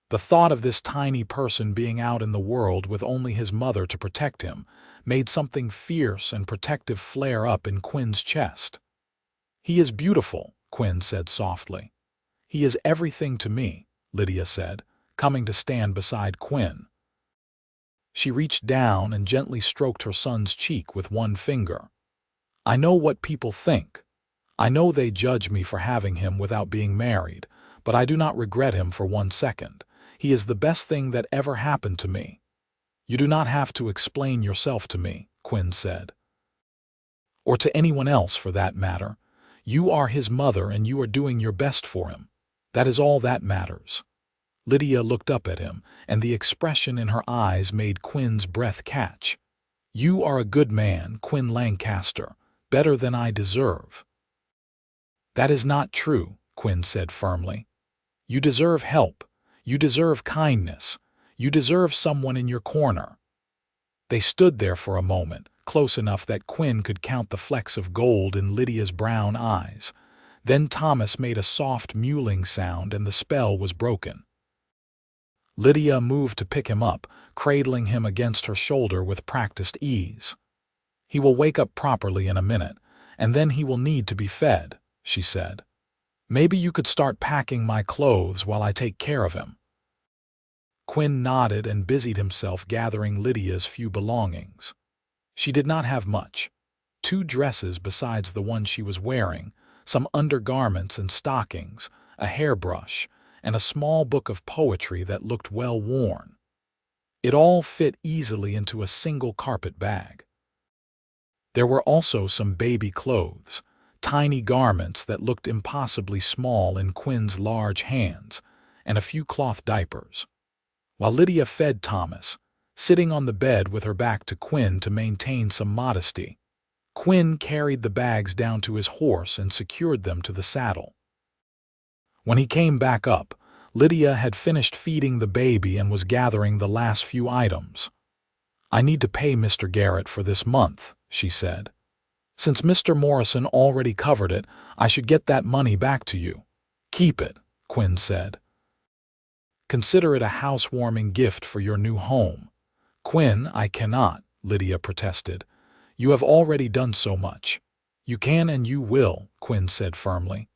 A: The thought of this tiny person being out in the world with only his mother to protect him made something fierce and protective flare up in Quinn's chest. "He is beautiful," Quinn said softly. "He is everything to me," Lydia said, coming to stand beside Quinn. She reached down and gently stroked her son's cheek with one finger. "I know what people think. I know they judge me for having him without being married, but I do not regret him for 1 second. He is the best thing that ever happened to me." "You do not have to explain yourself to me," Quinn said. "Or to anyone else for that matter. You are his mother and you are doing your best for him. That is all that matters." Lydia looked up at him, and the expression in her eyes made Quinn's breath catch. "You are a good man, Quinn Lancaster, better than I deserve." "That is not true," Quinn said firmly. "You deserve help. You deserve kindness. You deserve someone in your corner." They stood there for a moment, close enough that Quinn could count the flecks of gold in Lydia's brown eyes. Then Thomas made a soft mewling sound and the spell was broken. Lydia moved to pick him up, cradling him against her shoulder with practiced ease. "He will wake up properly in a minute, and then he will need to be fed," she said. "Maybe you could start packing my clothes while I take care of him." Quinn nodded and busied himself gathering Lydia's few belongings. She did not have much. 2 dresses besides the one she was wearing, some undergarments and stockings, a hairbrush, and a small book of poetry that looked well worn. It all fit easily into a single carpet bag. There were also some baby clothes, tiny garments that looked impossibly small in Quinn's large hands, and a few cloth diapers. While Lydia fed Thomas, sitting on the bed with her back to Quinn to maintain some modesty, Quinn carried the bags down to his horse and secured them to the saddle. When he came back up, Lydia had finished feeding the baby and was gathering the last few items. "I need to pay Mr. Garrett for this month," she said. "Since Mr. Morrison already covered it, I should get that money back to you." "Keep it," Quinn said. "Consider it a housewarming gift for your new home." "Quinn, I cannot," Lydia protested. "You have already done so much." "You can and you will," Quinn said firmly.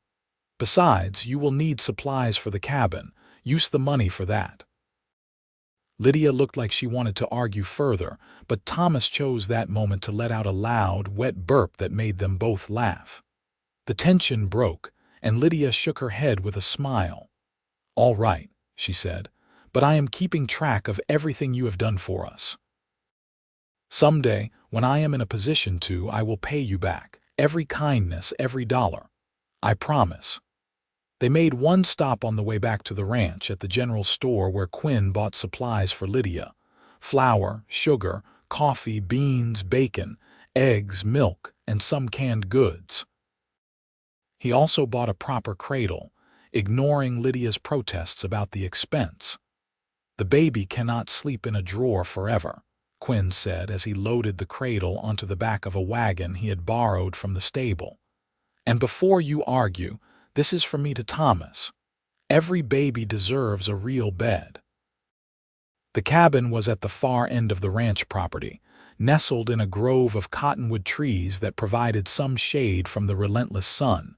A: "Besides, you will need supplies for the cabin. Use the money for that." Lydia looked like she wanted to argue further, but Thomas chose that moment to let out a loud, wet burp that made them both laugh. The tension broke, and Lydia shook her head with a smile. "All right," she said, "but I am keeping track of everything you have done for us. Someday, when I am in a position to, I will pay you back. Every kindness, every dollar. I promise." They made one stop on the way back to the ranch at the general store where Quinn bought supplies for Lydia: flour, sugar, coffee, beans, bacon, eggs, milk, and some canned goods. He also bought a proper cradle, ignoring Lydia's protests about the expense. "The baby cannot sleep in a drawer forever," Quinn said as he loaded the cradle onto the back of a wagon he had borrowed from the stable. "And before you argue, this is from me to Thomas. Every baby deserves a real bed." The cabin was at the far end of the ranch property, nestled in a grove of cottonwood trees that provided some shade from the relentless sun.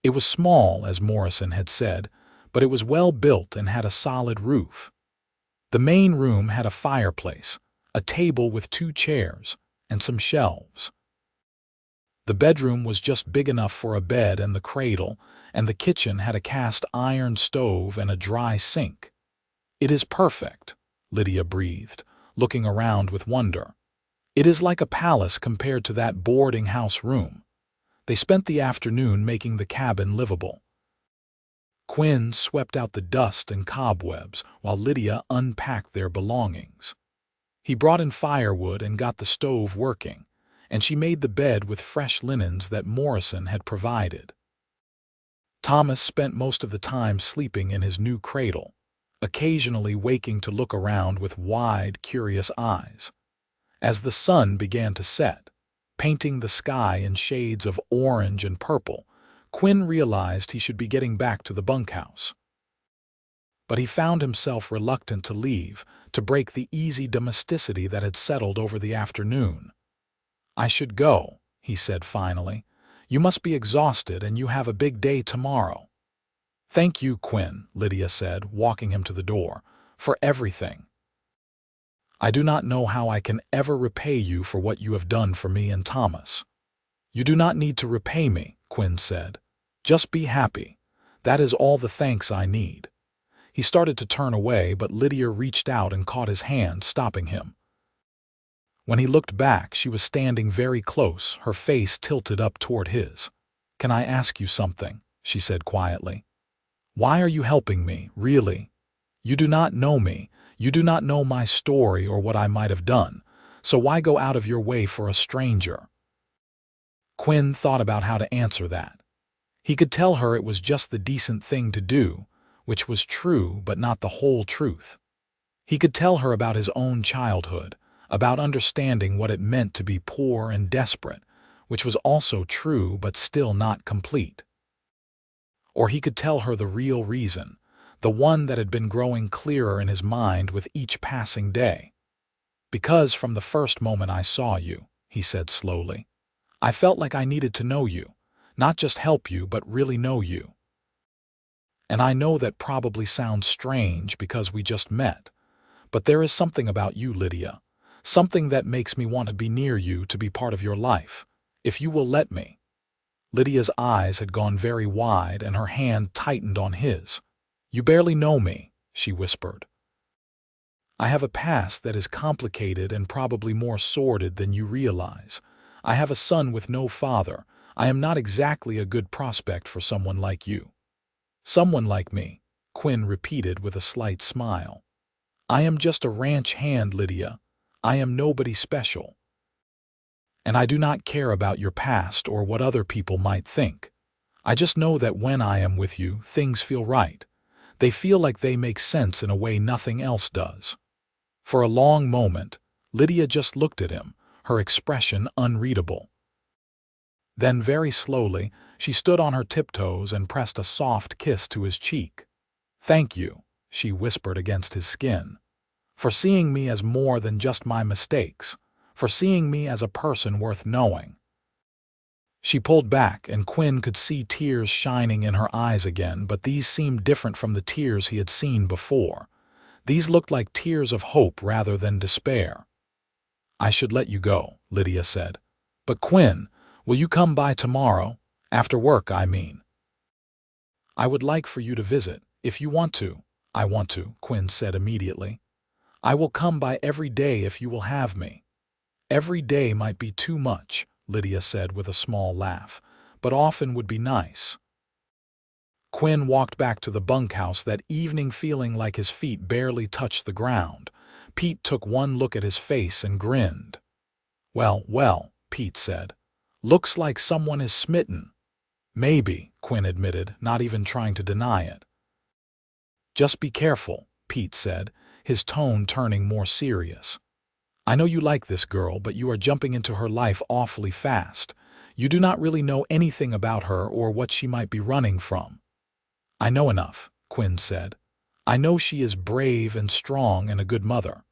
A: It was small, as Morrison had said, but it was well built and had a solid roof. The main room had a fireplace, a table with 2 chairs, and some shelves. The bedroom was just big enough for a bed and the cradle, and the kitchen had a cast iron stove and a dry sink. "It is perfect," Lydia breathed, looking around with wonder. "It is like a palace compared to that boarding house room." They spent the afternoon making the cabin livable. Quinn swept out the dust and cobwebs while Lydia unpacked their belongings. He brought in firewood and got the stove working, and she made the bed with fresh linens that Morrison had provided. Thomas spent most of the time sleeping in his new cradle, occasionally waking to look around with wide, curious eyes. As the sun began to set, painting the sky in shades of orange and purple, Quinn realized he should be getting back to the bunkhouse. But he found himself reluctant to leave, to break the easy domesticity that had settled over the afternoon. "I should go," he said finally. "You must be exhausted and you have a big day tomorrow." "Thank you, Quinn," Lydia said, walking him to the door, "for everything. I do not know how I can ever repay you for what you have done for me and Thomas." "You do not need to repay me," Quinn said. "Just be happy. That is all the thanks I need." He started to turn away, but Lydia reached out and caught his hand, stopping him. When he looked back, she was standing very close, her face tilted up toward his. "Can I ask you something?" she said quietly. "Why are you helping me, really? You do not know me. You do not know my story or what I might have done. So why go out of your way for a stranger?" Quinn thought about how to answer that. He could tell her it was just the decent thing to do, which was true but not the whole truth. He could tell her about his own childhood, about understanding what it meant to be poor and desperate, which was also true but still not complete. Or he could tell her the real reason, the one that had been growing clearer in his mind with each passing day. "Because from the first moment I saw you," he said slowly, "I felt like I needed to know you, not just help you but really know you. And I know that probably sounds strange because we just met, but there is something about you, Lydia, something that makes me want to be near you, to be part of your life, if you will let me." Lydia's eyes had gone very wide and her hand tightened on his. "You barely know me," she whispered. "I have a past that is complicated and probably more sordid than you realize. I have a son with no father. I am not exactly a good prospect for someone like you." "Someone like me," Quinn repeated with a slight smile. "I am just a ranch hand, Lydia. I am nobody special." And I do not care about your past or what other people might think. I just know that when I am with you, things feel right. They feel like they make sense in a way nothing else does." For a long moment, Lydia just looked at him, her expression unreadable. Then very slowly, she stood on her tiptoes and pressed a soft kiss to his cheek. "Thank you," she whispered against his skin, "for seeing me as more than just my mistakes, for seeing me as a person worth knowing." She pulled back, and Quinn could see tears shining in her eyes again, but these seemed different from the tears he had seen before. These looked like tears of hope rather than despair. "I should let you go," Lydia said. "But Quinn, will you come by tomorrow? After work, I mean." "I would like for you to visit, if you want to." "I want to," Quinn said immediately. "I will come by every day if you will have me." "Every day might be too much," Lydia said with a small laugh, "but often would be nice." Quinn walked back to the bunkhouse that evening feeling like his feet barely touched the ground. Pete took one look at his face and grinned. "Well, well," Pete said. "Looks like someone is smitten." "Maybe," Quinn admitted, not even trying to deny it. "Just be careful," Pete said, his tone turning more serious. "I know you like this girl, but you are jumping into her life awfully fast. You do not really know anything about her or what she might be running from." "I know enough," Quinn said. "I know she is brave and strong and a good mother.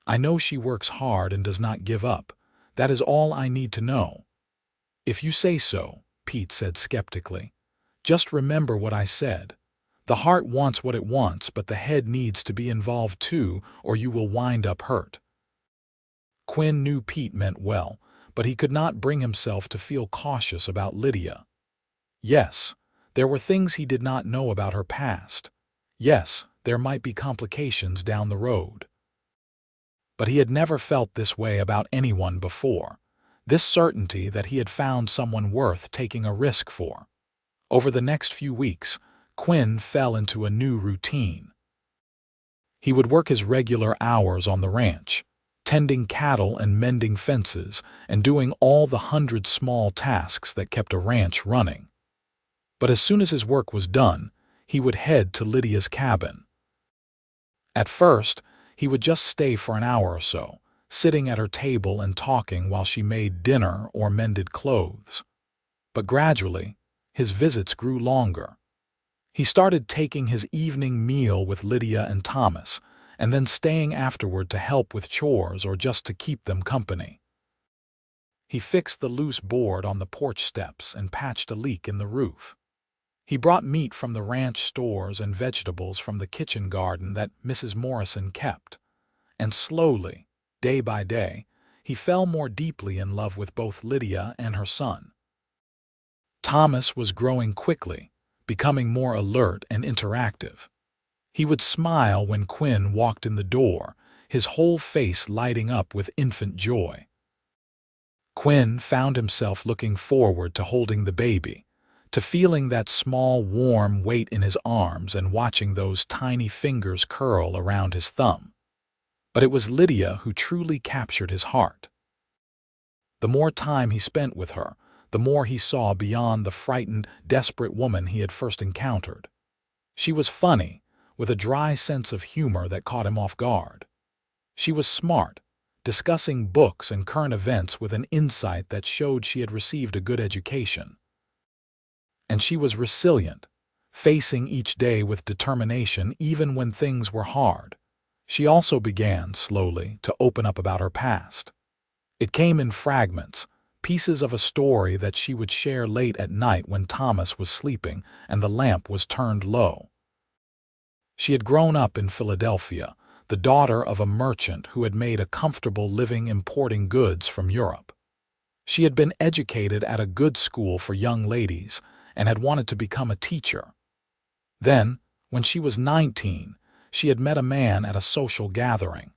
A: I know she works hard and does not give up. That is all I need to know." "If you say so," Pete said skeptically. "Just remember what I said. The heart wants what it wants, but the head needs to be involved too, or you will wind up hurt." Quinn knew Pete meant well, but he could not bring himself to feel cautious about Lydia. Yes, there were things he did not know about her past. Yes, there might be complications down the road. But he had never felt this way about anyone before. This certainty that he had found someone worth taking a risk for. Over the next few weeks, Quinn fell into a new routine. He would work his regular hours on the ranch, tending cattle and mending fences, and doing all the 100 small tasks that kept a ranch running. But as soon as his work was done, he would head to Lydia's cabin. At first, he would just stay for an hour or so, sitting at her table and talking while she made dinner or mended clothes. But gradually, his visits grew longer. He started taking his evening meal with Lydia and Thomas, and then staying afterward to help with chores or just to keep them company. He fixed the loose board on the porch steps and patched a leak in the roof. He brought meat from the ranch stores and vegetables from the kitchen garden that Mrs. Morrison kept. And slowly, day by day, he fell more deeply in love with both Lydia and her son. Thomas was growing quickly, becoming more alert and interactive. He would smile when Quinn walked in the door, his whole face lighting up with infant joy. Quinn found himself looking forward to holding the baby, to feeling that small, warm weight in his arms and watching those tiny fingers curl around his thumb. But it was Lydia who truly captured his heart. The more time he spent with her, the more he saw beyond the frightened, desperate woman he had first encountered. She was funny, with a dry sense of humor that caught him off guard. She was smart, discussing books and current events with an insight that showed she had received a good education. And she was resilient, facing each day with determination even when things were hard. She also began, slowly, to open up about her past. It came in fragments, pieces of a story that she would share late at night when Thomas was sleeping and the lamp was turned low. She had grown up in Philadelphia, the daughter of a merchant who had made a comfortable living importing goods from Europe. She had been educated at a good school for young ladies and had wanted to become a teacher. Then, when she was 19, she had met a man at a social gathering.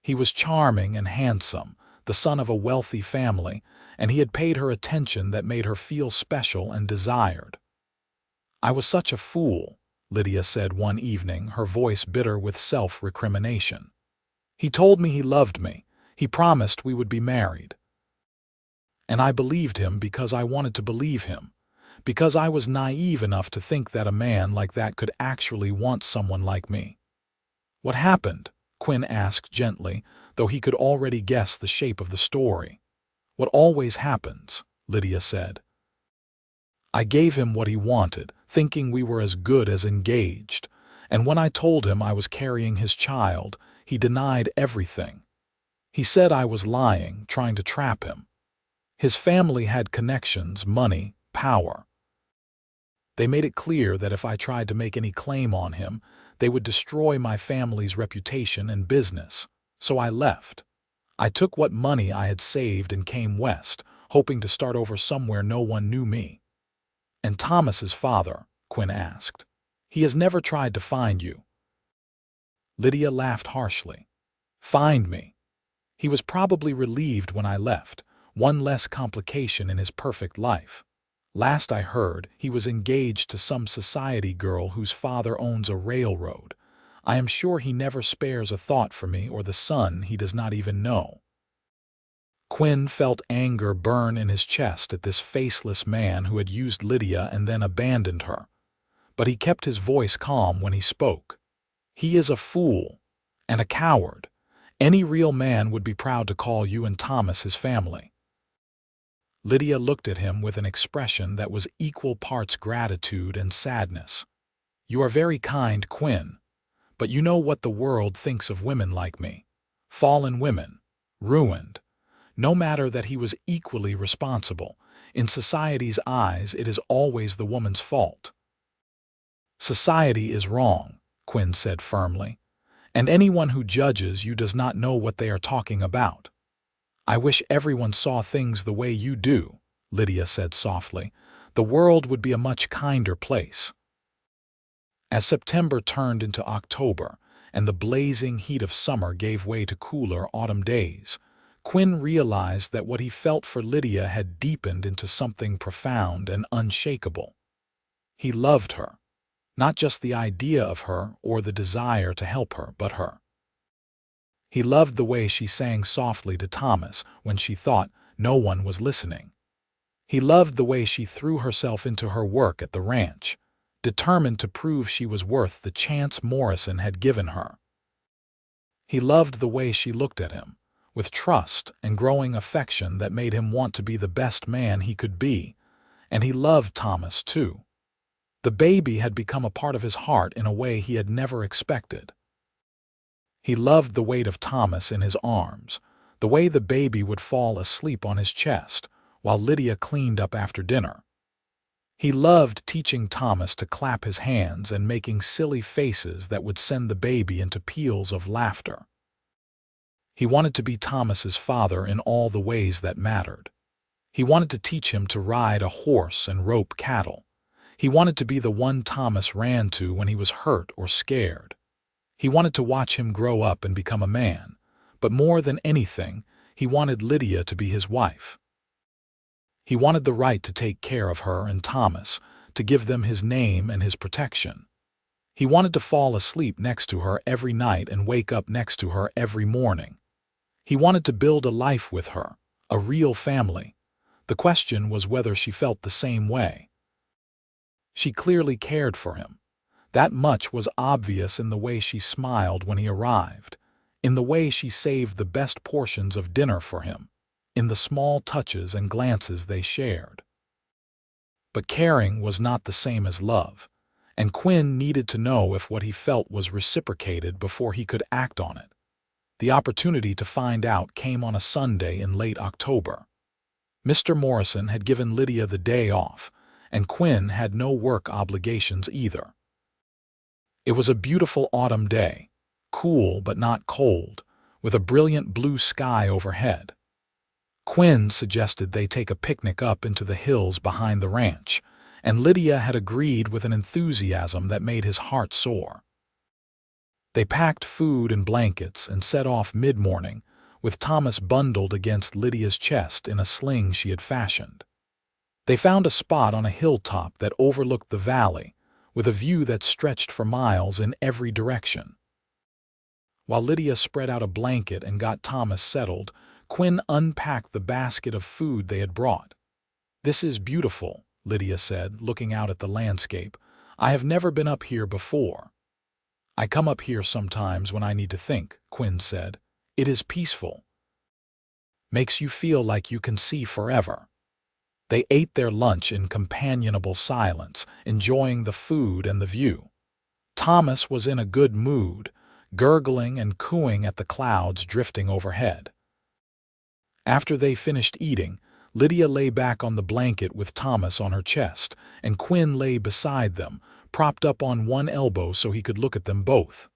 A: He was charming and handsome, the son of a wealthy family, and he had paid her attention that made her feel special and desired. "I was such a fool," Lydia said one evening, her voice bitter with self-recrimination. "He told me he loved me. He promised we would be married. And I believed him because I wanted to believe him, because I was naive enough to think that a man like that could actually want someone like me. What happened? Quinn asked gently, though he could already guess the shape of the story. What always happens, Lydia said. I gave him what he wanted, thinking we were as good as engaged, and when I told him I was carrying his child, he denied everything. He said I was lying, trying to trap him. His family had connections, money, power. They made it clear that if I tried to make any claim on him, they would destroy my family's reputation and business. So I left. I took what money I had saved and came west, hoping to start over somewhere no one knew me. And Thomas's father, Quinn asked. He has never tried to find you. Lydia laughed harshly. Find me. He was probably relieved when I left, one less complication in his perfect life. Last I heard, he was engaged to some society girl whose father owns a railroad. I am sure he never spares a thought for me or the son he does not even know. Quinn felt anger burn in his chest at this faceless man who had used Lydia and then abandoned her. But he kept his voice calm when he spoke. He is a fool and a coward. Any real man would be proud to call you and Thomas his family. Lydia looked at him with an expression that was equal parts gratitude and sadness. You are very kind, Quinn, but you know what the world thinks of women like me. Fallen women. Ruined. No matter that he was equally responsible, in society's eyes it is always the woman's fault. Society is wrong, Quinn said firmly, and anyone who judges you does not know what they are talking about. I wish everyone saw things the way you do, Lydia said softly. The world would be a much kinder place. As September turned into October and the blazing heat of summer gave way to cooler autumn days, Quinn realized that what he felt for Lydia had deepened into something profound and unshakable. He loved her, not just the idea of her or the desire to help her, but her. He loved the way she sang softly to Thomas when she thought no one was listening. He loved the way she threw herself into her work at the ranch, determined to prove she was worth the chance Morrison had given her. He loved the way she looked at him, with trust and growing affection that made him want to be the best man he could be, and he loved Thomas too. The baby had become a part of his heart in a way he had never expected. He loved the weight of Thomas in his arms, the way the baby would fall asleep on his chest while Lydia cleaned up after dinner. He loved teaching Thomas to clap his hands and making silly faces that would send the baby into peals of laughter. He wanted to be Thomas's father in all the ways that mattered. He wanted to teach him to ride a horse and rope cattle. He wanted to be the one Thomas ran to when he was hurt or scared. He wanted to watch him grow up and become a man, but more than anything, he wanted Lydia to be his wife. He wanted the right to take care of her and Thomas, to give them his name and his protection. He wanted to fall asleep next to her every night and wake up next to her every morning. He wanted to build a life with her, a real family. The question was whether she felt the same way. She clearly cared for him. That much was obvious in the way she smiled when he arrived, in the way she saved the best portions of dinner for him, in the small touches and glances they shared. But caring was not the same as love, and Quinn needed to know if what he felt was reciprocated before he could act on it. The opportunity to find out came on a Sunday in late October. Mr. Morrison had given Lydia the day off, and Quinn had no work obligations either. It was a beautiful autumn day, cool but not cold, with a brilliant blue sky overhead. Quinn suggested they take a picnic up into the hills behind the ranch, and Lydia had agreed with an enthusiasm that made his heart soar. They packed food and blankets and set off mid-morning, with Thomas bundled against Lydia's chest in a sling she had fashioned. They found a spot on a hilltop that overlooked the valley, with a view that stretched for miles in every direction. While Lydia spread out a blanket and got Thomas settled, Quinn unpacked the basket of food they had brought. "This is beautiful," Lydia said, looking out at the landscape. "I have never been up here before." "I come up here sometimes when I need to think," Quinn said. "It is peaceful. Makes you feel like you can see forever." They ate their lunch in companionable silence, enjoying the food and the view. Thomas was in a good mood, gurgling and cooing at the clouds drifting overhead. After they finished eating, Lydia lay back on the blanket with Thomas on her chest, and Quinn lay beside them, propped up on one elbow so he could look at them both.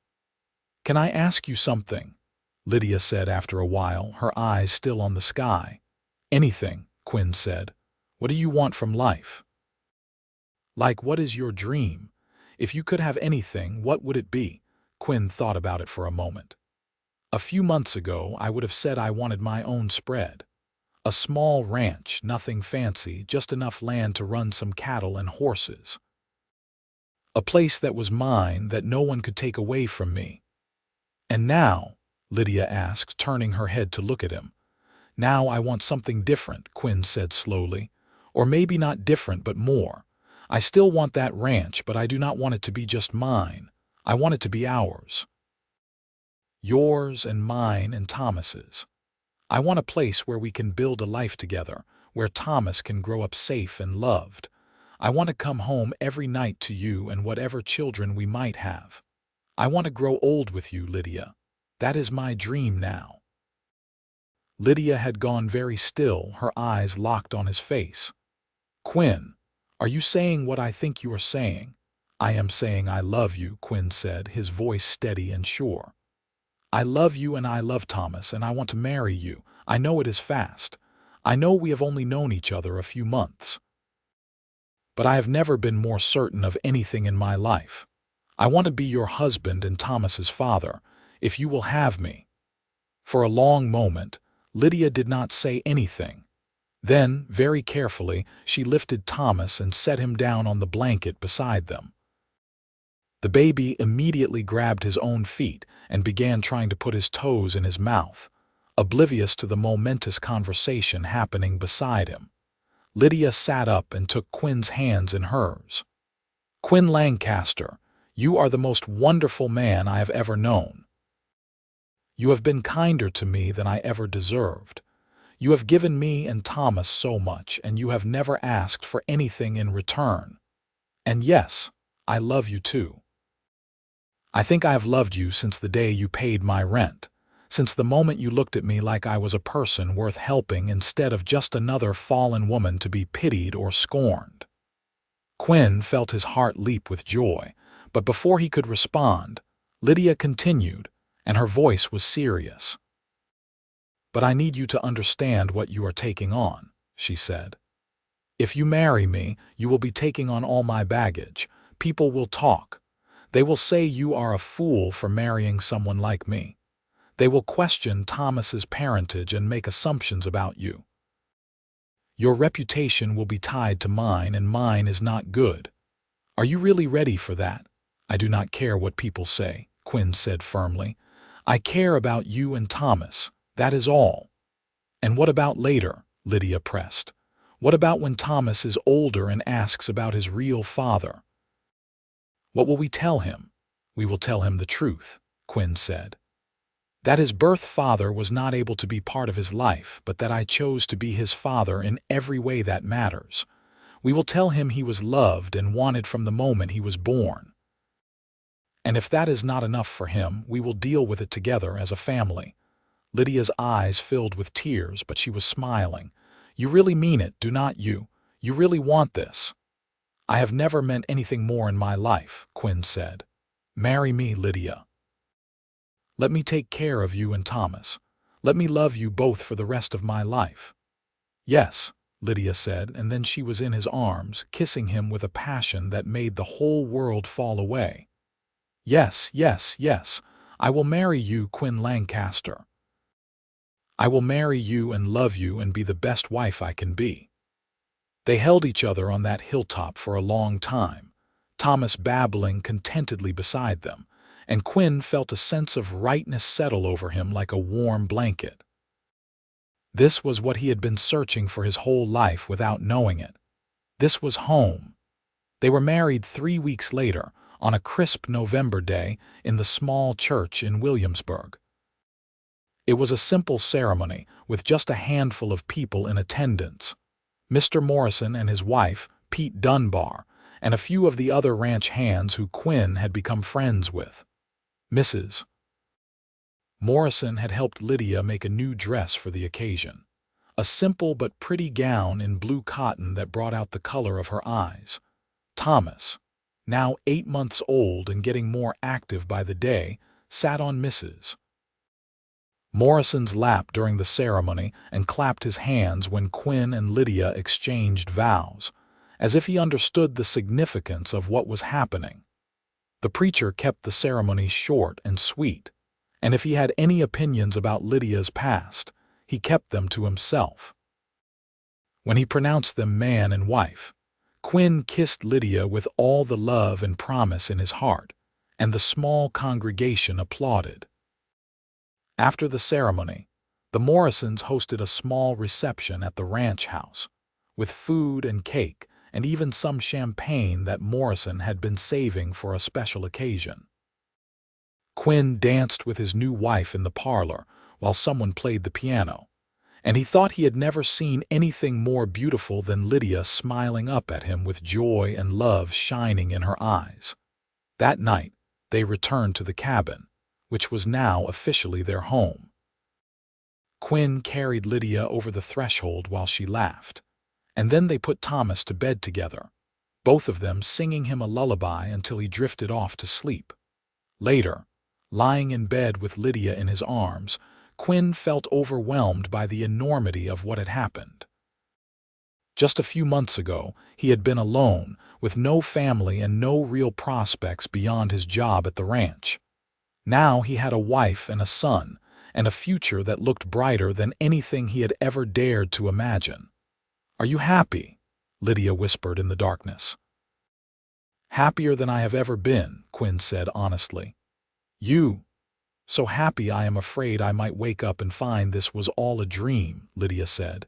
A: "Can I ask you something?" Lydia said after a while, her eyes still on the sky. "Anything," Quinn said. "What do you want from life?" "Like, what is your dream? If you could have anything, what would it be?" Quinn thought about it for a moment. "A few months ago, I would have said I wanted my own spread. A small ranch, nothing fancy, just enough land to run some cattle and horses. A place that was mine, that no one could take away from me." "And now?" Lydia asked, turning her head to look at him. "Now I want something different," Quinn said slowly. "Or maybe not different, but more. I still want that ranch, but I do not want it to be just mine. I want it to be ours. Yours and mine and Thomas's. I want a place where we can build a life together, where Thomas can grow up safe and loved. I want to come home every night to you and whatever children we might have. I want to grow old with you, Lydia. That is my dream now." Lydia had gone very still, her eyes locked on his face. "Quinn, are you saying what I think you are saying?" "I am saying I love you," Quinn said, his voice steady and sure. "I love you and I love Thomas and I want to marry you. I know it is fast. I know we have only known each other a few months. But I have never been more certain of anything in my life. I want to be your husband and Thomas's father, if you will have me." For a long moment, Lydia did not say anything. Then, very carefully, she lifted Thomas and set him down on the blanket beside them. The baby immediately grabbed his own feet and began trying to put his toes in his mouth, oblivious to the momentous conversation happening beside him. Lydia sat up and took Quinn's hands in hers. "Quinn Lancaster, you are the most wonderful man I have ever known. You have been kinder to me than I ever deserved. You have given me and Thomas so much, and you have never asked for anything in return. And yes, I love you too. I think I have loved you since the day you paid my rent, since the moment you looked at me like I was a person worth helping instead of just another fallen woman to be pitied or scorned." Quinn felt his heart leap with joy, but before he could respond, Lydia continued, and her voice was serious. "But I need you to understand what you are taking on," she said. "If you marry me, you will be taking on all my baggage. People will talk. They will say you are a fool for marrying someone like me. They will question Thomas's parentage and make assumptions about you. Your reputation will be tied to mine, and mine is not good. Are you really ready for that?" "I do not care what people say," Quinn said firmly. "I care about you and Thomas. That is all." "And what about later?" Lydia pressed. "What about when Thomas is older and asks about his real father?" "What will we tell him?" "We will tell him the truth," Quinn said. "That his birth father was not able to be part of his life, but that I chose to be his father in every way that matters. We will tell him he was loved and wanted from the moment he was born. And if that is not enough for him, we will deal with it together as a family." Lydia's eyes filled with tears, but she was smiling. "You really mean it, do not you? You really want this?" "I have never meant anything more in my life," Quinn said. "Marry me, Lydia. Let me take care of you and Thomas. Let me love you both for the rest of my life." "Yes," Lydia said, and then she was in his arms, kissing him with a passion that made the whole world fall away. "Yes, yes, yes, I will marry you, Quinn Lancaster. I will marry you and love you and be the best wife I can be." They held each other on that hilltop for a long time, Thomas babbling contentedly beside them, and Quinn felt a sense of rightness settle over him like a warm blanket. This was what he had been searching for his whole life without knowing it. This was home. They were married 3 weeks later, on a crisp November day, in the small church in Williamsburg. It was a simple ceremony, with just a handful of people in attendance. Mr. Morrison and his wife, Pete Dunbar, and a few of the other ranch hands who Quinn had become friends with. Mrs. Morrison had helped Lydia make a new dress for the occasion, a simple but pretty gown in blue cotton that brought out the color of her eyes. Thomas, now 8 months old and getting more active by the day, sat on Mrs. Morrison's lap during the ceremony and clapped his hands when Quinn and Lydia exchanged vows, as if he understood the significance of what was happening. The preacher kept the ceremony short and sweet, and if he had any opinions about Lydia's past, he kept them to himself. When he pronounced them man and wife, Quinn kissed Lydia with all the love and promise in his heart, and the small congregation applauded. After the ceremony, the Morrisons hosted a small reception at the ranch house, with food and cake and even some champagne that Morrison had been saving for a special occasion. Quinn danced with his new wife in the parlor while someone played the piano, and he thought he had never seen anything more beautiful than Lydia smiling up at him with joy and love shining in her eyes. That night, they returned to the cabin, which was now officially their home. Quinn carried Lydia over the threshold while she laughed, and then they put Thomas to bed together, both of them singing him a lullaby until he drifted off to sleep. Later, lying in bed with Lydia in his arms, Quinn felt overwhelmed by the enormity of what had happened. Just a few months ago, he had been alone, with no family and no real prospects beyond his job at the ranch. Now he had a wife and a son, and a future that looked brighter than anything he had ever dared to imagine. "Are you happy?" Lydia whispered in the darkness. "Happier than I have ever been," Quinn said honestly. "You? So happy I am afraid I might wake up and find this was all a dream," Lydia said.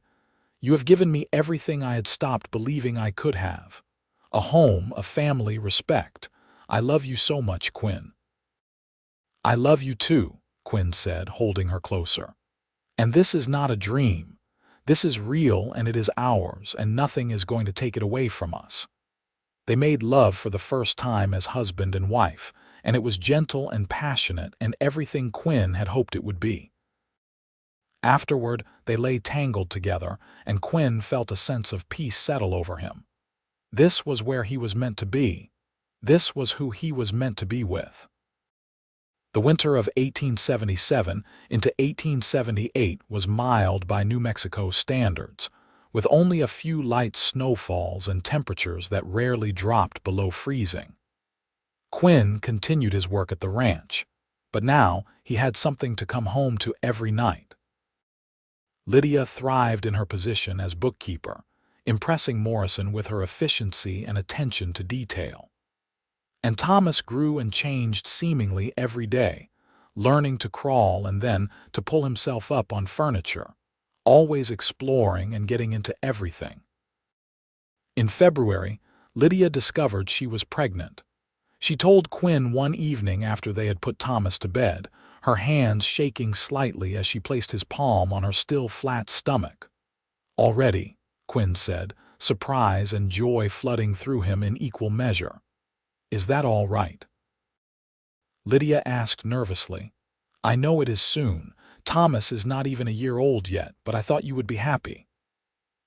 A: "You have given me everything I had stopped believing I could have. A home, a family, respect. I love you so much, Quinn." "I love you too," Quinn said, holding her closer. "And this is not a dream. This is real and it is ours, and nothing is going to take it away from us." They made love for the first time as husband and wife, and it was gentle and passionate and everything Quinn had hoped it would be. Afterward, they lay tangled together, and Quinn felt a sense of peace settle over him. This was where he was meant to be. This was who he was meant to be with. The winter of 1877 into 1878 was mild by New Mexico standards, with only a few light snowfalls and temperatures that rarely dropped below freezing. Quinn continued his work at the ranch, but now he had something to come home to every night. Lydia thrived in her position as bookkeeper, impressing Morrison with her efficiency and attention to detail. And Thomas grew and changed seemingly every day, learning to crawl and then to pull himself up on furniture, always exploring and getting into everything. In February, Lydia discovered she was pregnant. She told Quinn one evening after they had put Thomas to bed, her hands shaking slightly as she placed his palm on her still flat stomach. "Already," Quinn said, surprise and joy flooding through him in equal measure. "Is that all right?" Lydia asked nervously. "I know it is soon. Thomas is not even a year old yet, but I thought you would be happy."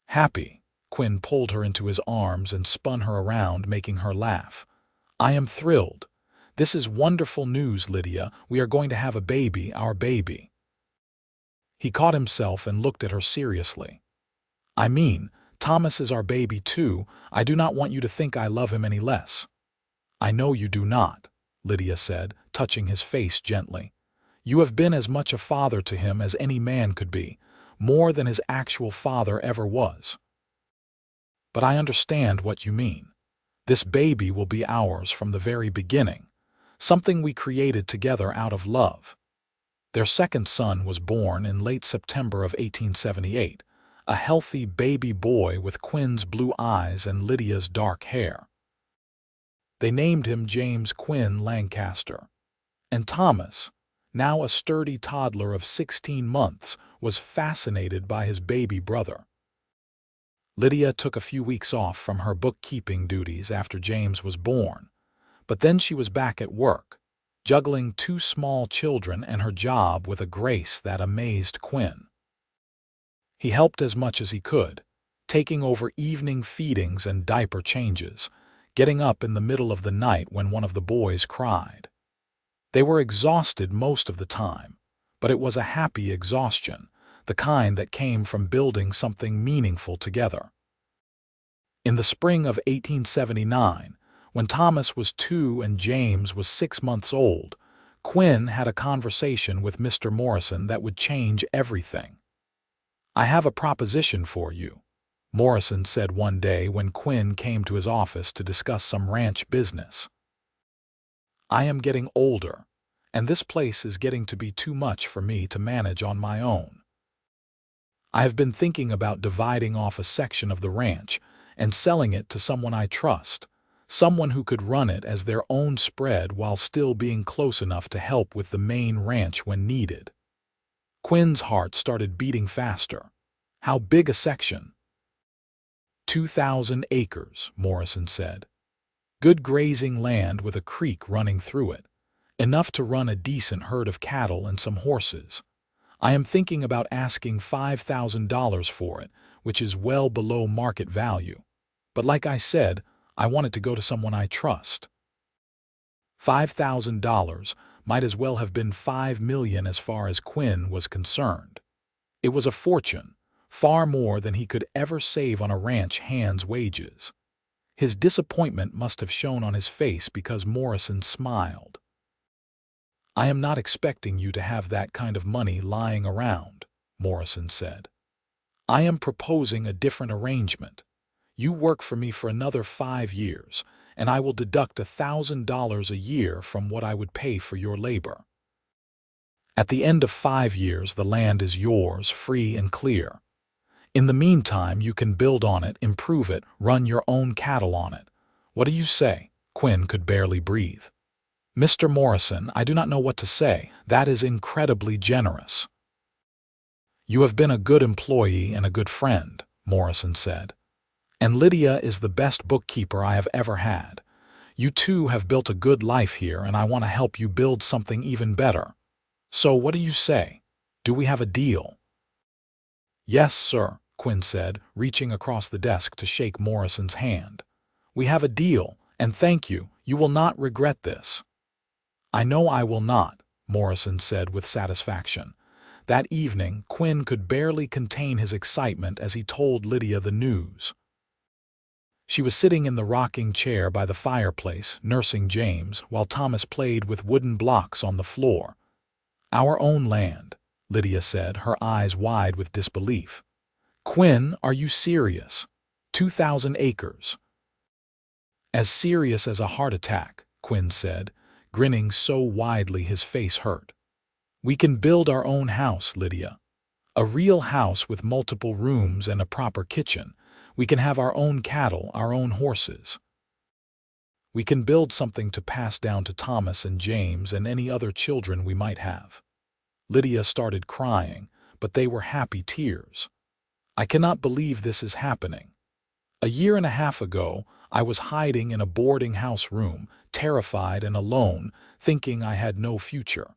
A: "Happy?" Quinn pulled her into his arms and spun her around, making her laugh. "I am thrilled. This is wonderful news, Lydia. We are going to have a baby, our baby." He caught himself and looked at her seriously. "I mean, Thomas is our baby too. I do not want you to think I love him any less." "I know you do not," Lydia said, touching his face gently. "You have been as much a father to him as any man could be, more than his actual father ever was. But I understand what you mean. This baby will be ours from the very beginning. something we created together out of love. Their second son was born in late September of 1878, a healthy baby boy with Quinn's blue eyes and Lydia's dark hair. They named him James Quinn Lancaster. And Thomas, now a sturdy toddler of 16 months, was fascinated by his baby brother. Lydia took a few weeks off from her bookkeeping duties after James was born, but then she was back at work, juggling two small children and her job with a grace that amazed Quinn. He helped as much as he could, taking over evening feedings and diaper changes, getting up in the middle of the night when one of the boys cried. They were exhausted most of the time, but it was a happy exhaustion, the kind that came from building something meaningful together. In the spring of 1879, when Thomas was 2 and James was 6 months old, Quinn had a conversation with Mr. Morrison that would change everything. "I have a proposition for you," Morrison said one day when Quinn came to his office to discuss some ranch business. "I am getting older, and this place is getting to be too much for me to manage on my own. I have been thinking about dividing off a section of the ranch and selling it to someone I trust, someone who could run it as their own spread while still being close enough to help with the main ranch when needed." Quinn's heart started beating faster. "How big a section?" 2,000 acres, Morrison said. "Good grazing land with a creek running through it. Enough to run a decent herd of cattle and some horses. I am thinking about asking $5,000 for it, which is well below market value. But like I said, I want it to go to someone I trust." $5,000 might as well have been $5 million as far as Quinn was concerned. It was a fortune, far more than he could ever save on a ranch hand's wages. His disappointment must have shown on his face because Morrison smiled. "I am not expecting you to have that kind of money lying around," Morrison said. "I am proposing a different arrangement. You work for me for another 5 years, and I will deduct $1,000 a year from what I would pay for your labor. At the end of 5 years, the land is yours, free and clear. In the meantime, you can build on it, improve it, run your own cattle on it. What do you say?" Quinn could barely breathe. "Mr. Morrison, I do not know what to say. That is incredibly generous." "You have been a good employee and a good friend," Morrison said. "And Lydia is the best bookkeeper I have ever had. You two have built a good life here, and I want to help you build something even better. So what do you say? Do we have a deal?" "Yes, sir," Quinn said, reaching across the desk to shake Morrison's hand. "We have a deal, and thank you. You will not regret this." "I know I will not," Morrison said with satisfaction. That evening, Quinn could barely contain his excitement as he told Lydia the news. She was sitting in the rocking chair by the fireplace, nursing James, while Thomas played with wooden blocks on the floor. "Our own land," Lydia said, her eyes wide with disbelief. "Quinn, are you serious? 2,000 acres?" "As serious as a heart attack," Quinn said, grinning so widely his face hurt. "We can build our own house, Lydia. A real house with multiple rooms and a proper kitchen. We can have our own cattle, our own horses. We can build something to pass down to Thomas and James and any other children we might have." Lydia started crying, but they were happy tears. "I cannot believe this is happening. A year and a half ago, I was hiding in a boarding house room, terrified and alone, thinking I had no future.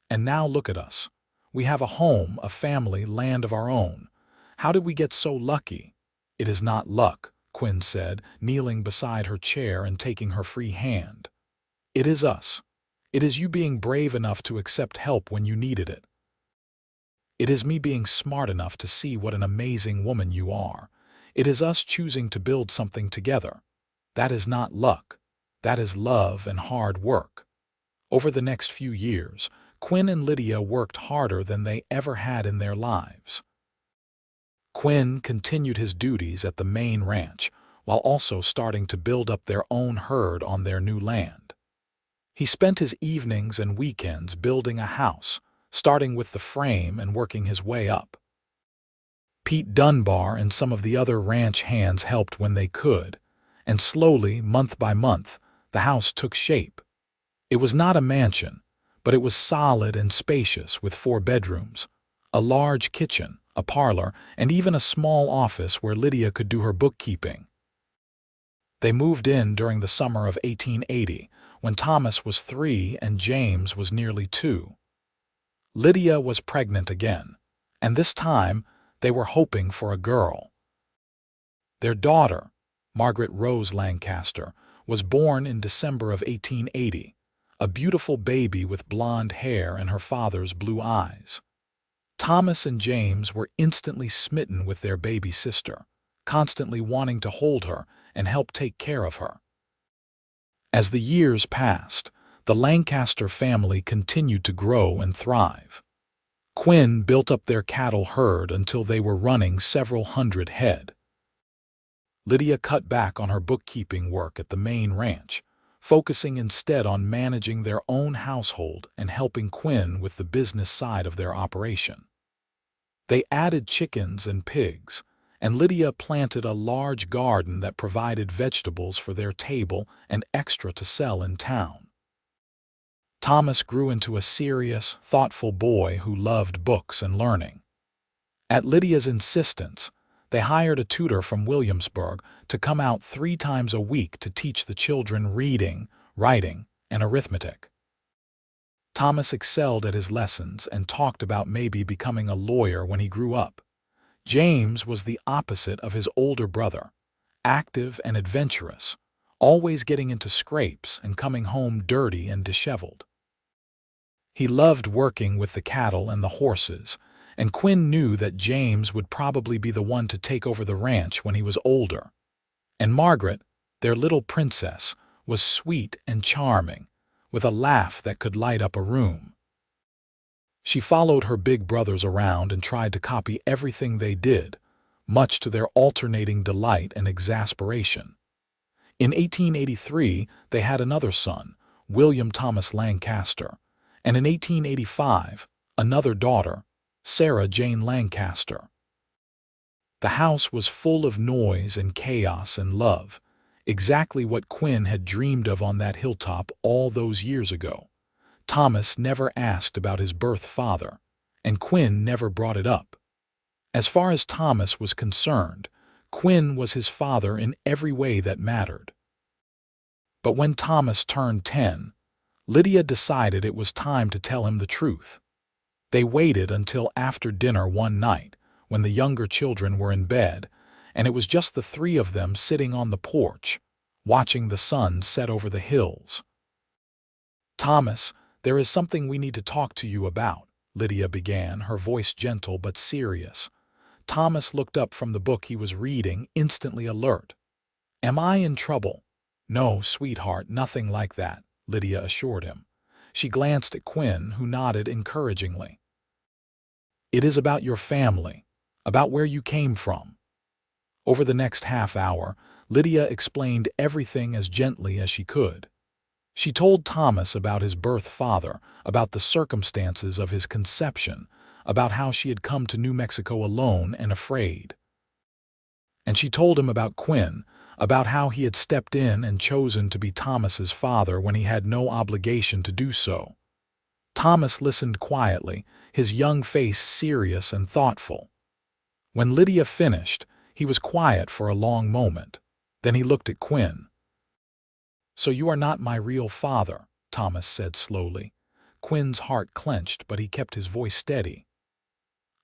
A: And now look at us. We have a home, a family, land of our own. How did we get so lucky?" "It is not luck," Quinn said, kneeling beside her chair and taking her free hand. "It is us. It is you being brave enough to accept help when you needed it. It is me being smart enough to see what an amazing woman you are. It is us choosing to build something together. That is not luck. That is love and hard work." Over the next few years, Quinn and Lydia worked harder than they ever had in their lives. Quinn continued his duties at the main ranch, while also starting to build up their own herd on their new land. He spent his evenings and weekends building a house, starting with the frame and working his way up. Pete Dunbar and some of the other ranch hands helped when they could, and slowly, month by month, the house took shape. It was not a mansion, but it was solid and spacious with 4 bedrooms, a large kitchen, a parlor, and even a small office where Lydia could do her bookkeeping. They moved in during the summer of 1880, when Thomas was 3 and James was nearly 2. Lydia was pregnant again, and this time they were hoping for a girl. Their daughter, Margaret Rose Lancaster, was born in December of 1880, a beautiful baby with blonde hair and her father's blue eyes. Thomas and James were instantly smitten with their baby sister, constantly wanting to hold her and help take care of her. As the years passed, the Lancaster family continued to grow and thrive. Quinn built up their cattle herd until they were running several hundred head. Lydia cut back on her bookkeeping work at the main ranch, focusing instead on managing their own household and helping Quinn with the business side of their operation. They added chickens and pigs, and Lydia planted a large garden that provided vegetables for their table and extra to sell in town. Thomas grew into a serious, thoughtful boy who loved books and learning. At Lydia's insistence, they hired a tutor from Williamsburg to come out 3 times a week to teach the children reading, writing, and arithmetic. Thomas excelled at his lessons and talked about maybe becoming a lawyer when he grew up. James was the opposite of his older brother, active and adventurous, always getting into scrapes and coming home dirty and disheveled. He loved working with the cattle and the horses, and Quinn knew that James would probably be the one to take over the ranch when he was older. And Margaret, their little princess, was sweet and charming, with a laugh that could light up a room. She followed her big brothers around and tried to copy everything they did, much to their alternating delight and exasperation. In 1883, they had another son, William Thomas Lancaster, and in 1885, another daughter, Sarah Jane Lancaster. The house was full of noise and chaos and love, exactly what Quinn had dreamed of on that hilltop all those years ago. Thomas never asked about his birth father, and Quinn never brought it up. As far as Thomas was concerned, Quinn was his father in every way that mattered. But when Thomas turned 10, Lydia decided it was time to tell him the truth. They waited until after dinner one night, when the younger children were in bed, and it was just the 3 of them sitting on the porch, watching the sun set over the hills. "Thomas, there is something we need to talk to you about," Lydia began, her voice gentle but serious. Thomas looked up from the book he was reading, instantly alert. "Am I in trouble?" "No, sweetheart, nothing like that," Lydia assured him. She glanced at Quinn, who nodded encouragingly. "It is about your family, about where you came from." Over the next half hour, Lydia explained everything as gently as she could. She told Thomas about his birth father, about the circumstances of his conception, about how she had come to New Mexico alone and afraid. And she told him about Quinn, about how he had stepped in and chosen to be Thomas's father when he had no obligation to do so. Thomas listened quietly, his young face serious and thoughtful. When Lydia finished, he was quiet for a long moment. Then he looked at Quinn. "So you are not my real father," Thomas said slowly. Quinn's heart clenched, but he kept his voice steady.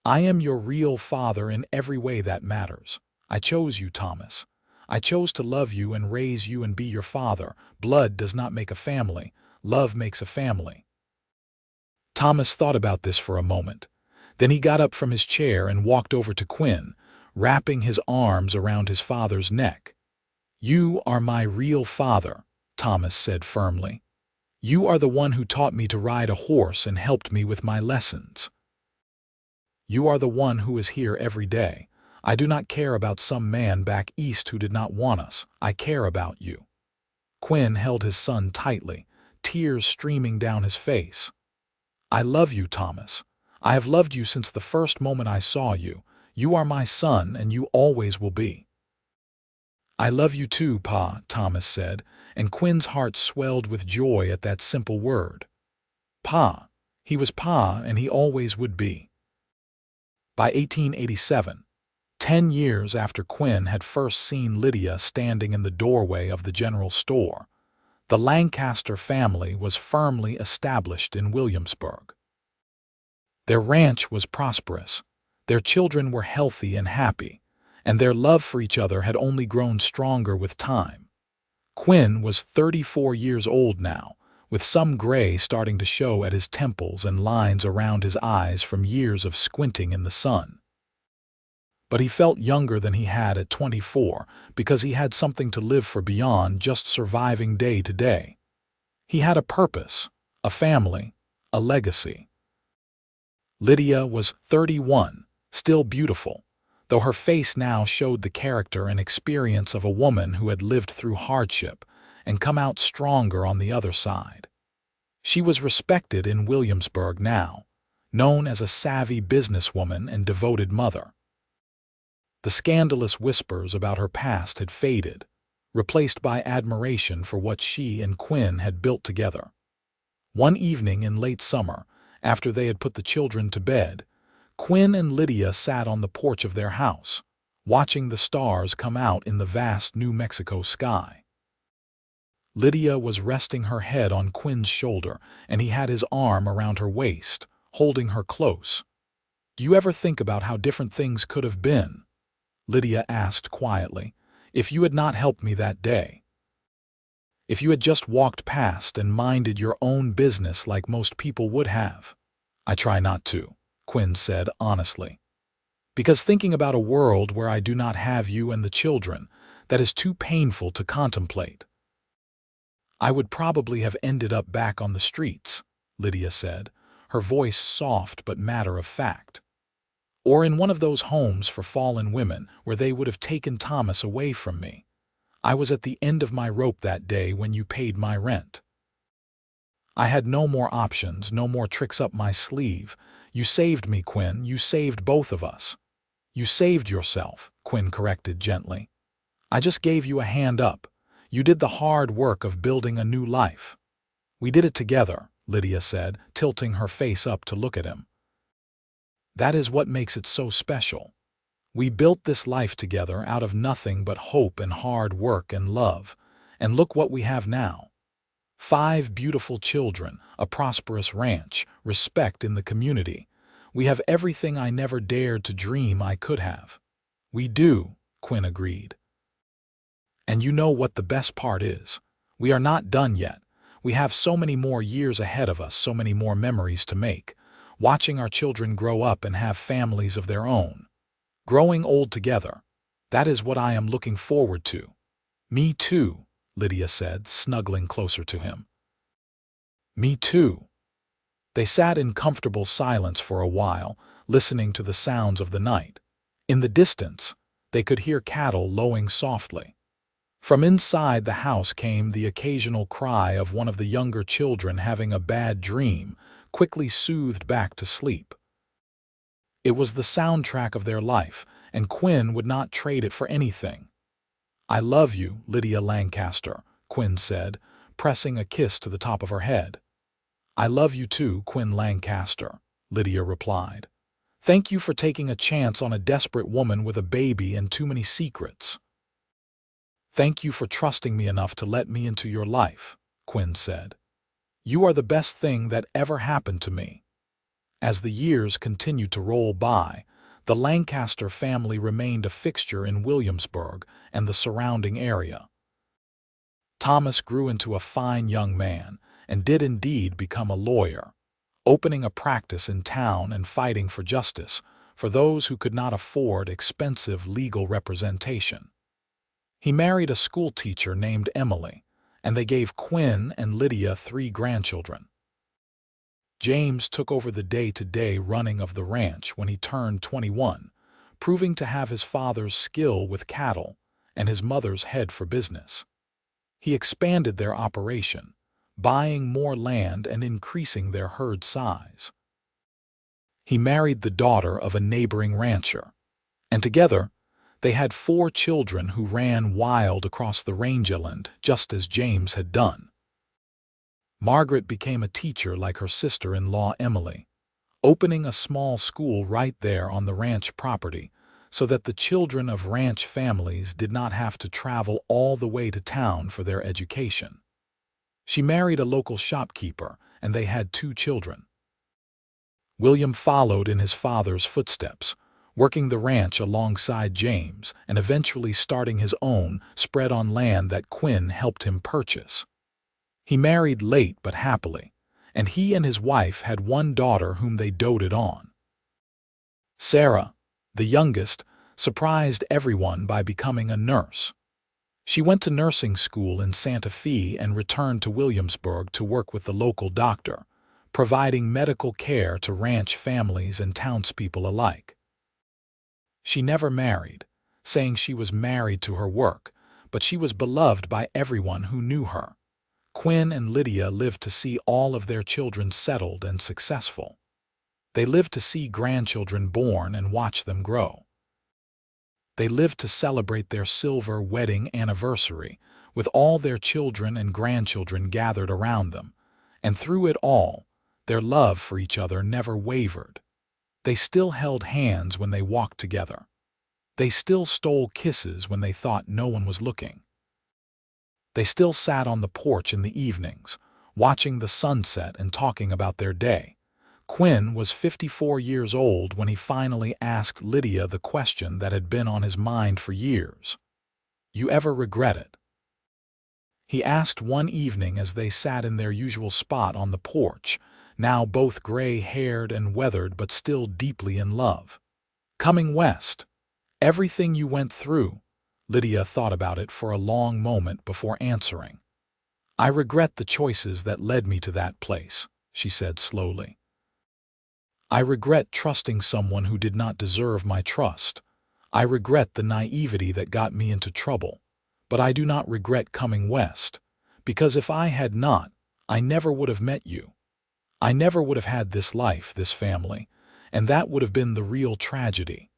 A: "I am your real father in every way that matters. I chose you, Thomas. I chose to love you and raise you and be your father. Blood does not make a family. Love makes a family." Thomas thought about this for a moment. Then he got up from his chair and walked over to Quinn, wrapping his arms around his father's neck. "You are my real father," Thomas said firmly. "You are the one who taught me to ride a horse and helped me with my lessons. You are the one who is here every day. I do not care about some man back east who did not want us. I care about you." Quinn held his son tightly, tears streaming down his face. "I love you, Thomas. I have loved you since the first moment I saw you. You are my son, and you always will be." "I love you too, Pa," Thomas said, and Quinn's heart swelled with joy at that simple word. Pa. He was Pa, and he always would be. By 1887, 10 years after Quinn had first seen Lydia standing in the doorway of the general store, the Lancaster family was firmly established in Williamsburg. Their ranch was prosperous, their children were healthy and happy, and their love for each other had only grown stronger with time. Quinn was 34 years old now, with some gray starting to show at his temples and lines around his eyes from years of squinting in the sun. But he felt younger than he had at 24 because he had something to live for beyond just surviving day to day. He had a purpose, a family, a legacy. Lydia was 31, still beautiful, though her face now showed the character and experience of a woman who had lived through hardship and come out stronger on the other side. She was respected in Williamsburg now, known as a savvy businesswoman and devoted mother. The scandalous whispers about her past had faded, replaced by admiration for what she and Quinn had built together. One evening in late summer, after they had put the children to bed, Quinn and Lydia sat on the porch of their house, watching the stars come out in the vast New Mexico sky. Lydia was resting her head on Quinn's shoulder, and he had his arm around her waist, holding her close. "Do you ever think about how different things could have been?" Lydia asked quietly, "if you had not helped me that day? If you had just walked past and minded your own business like most people would have?" "I try not to," Quinn said honestly. "Because thinking about a world where I do not have you and the children, that is too painful to contemplate." "I would probably have ended up back on the streets," Lydia said, her voice soft but matter-of-fact. "Or in one of those homes for fallen women where they would have taken Thomas away from me. I was at the end of my rope that day when you paid my rent. I had no more options, no more tricks up my sleeve. You saved me, Quinn. You saved both of us." "You saved yourself," Quinn corrected gently. "I just gave you a hand up. You did the hard work of building a new life." "We did it together," Lydia said, tilting her face up to look at him. "That is what makes it so special. We built this life together out of nothing but hope and hard work and love, and look what we have now. 5 beautiful children, a prosperous ranch, respect in the community. We have everything I never dared to dream I could have." "We do," Quinn agreed. "And you know what the best part is? We are not done yet. We have so many more years ahead of us, so many more memories to make, watching our children grow up and have families of their own. Growing old together. That is what I am looking forward to." "Me too," Lydia said, snuggling closer to him. "Me too." They sat in comfortable silence for a while, listening to the sounds of the night. In the distance, they could hear cattle lowing softly. From inside the house came the occasional cry of one of the younger children having a bad dream, quickly soothed back to sleep. It was the soundtrack of their life, and Quinn would not trade it for anything. "I love you, Lydia Lancaster," Quinn said, pressing a kiss to the top of her head. "I love you too, Quinn Lancaster," Lydia replied. "Thank you for taking a chance on a desperate woman with a baby and too many secrets." "Thank you for trusting me enough to let me into your life," Quinn said. "You are the best thing that ever happened to me." As the years continued to roll by, the Lancaster family remained a fixture in Williamsburg and the surrounding area. Thomas grew into a fine young man and did indeed become a lawyer, opening a practice in town and fighting for justice for those who could not afford expensive legal representation. He married a schoolteacher named Emily, and they gave Quinn and Lydia 3 grandchildren. James took over the day-to-day running of the ranch when he turned 21, proving to have his father's skill with cattle and his mother's head for business. He expanded their operation, buying more land and increasing their herd size. He married the daughter of a neighboring rancher, and together they had 4 children who ran wild across the rangeland just as James had done. Margaret became a teacher like her sister-in-law Emily, opening a small school right there on the ranch property so that the children of ranch families did not have to travel all the way to town for their education. She married a local shopkeeper, and they had 2 children. William followed in his father's footsteps, working the ranch alongside James and eventually starting his own spread on land that Quinn helped him purchase. He married late but happily, and he and his wife had 1 daughter whom they doted on. Sarah, the youngest, surprised everyone by becoming a nurse. She went to nursing school in Santa Fe and returned to Williamsburg to work with the local doctor, providing medical care to ranch families and townspeople alike. She never married, saying she was married to her work, but she was beloved by everyone who knew her. Quinn and Lydia lived to see all of their children settled and successful. They lived to see grandchildren born and watch them grow. They lived to celebrate their silver wedding anniversary, with all their children and grandchildren gathered around them, and through it all, their love for each other never wavered. They still held hands when they walked together. They still stole kisses when they thought no one was looking. They still sat on the porch in the evenings, watching the sunset and talking about their day. Quinn was 54 years old when he finally asked Lydia the question that had been on his mind for years. "You ever regret it?" He asked one evening as they sat in their usual spot on the porch, now both gray-haired and weathered but still deeply in love. "Coming west. Everything you went through." Lydia thought about it for a long moment before answering. "I regret the choices that led me to that place," she said slowly. "I regret trusting someone who did not deserve my trust. I regret the naivety that got me into trouble. But I do not regret coming west, because if I had not, I never would have met you. I never would have had this life, this family, and that would have been the real tragedy."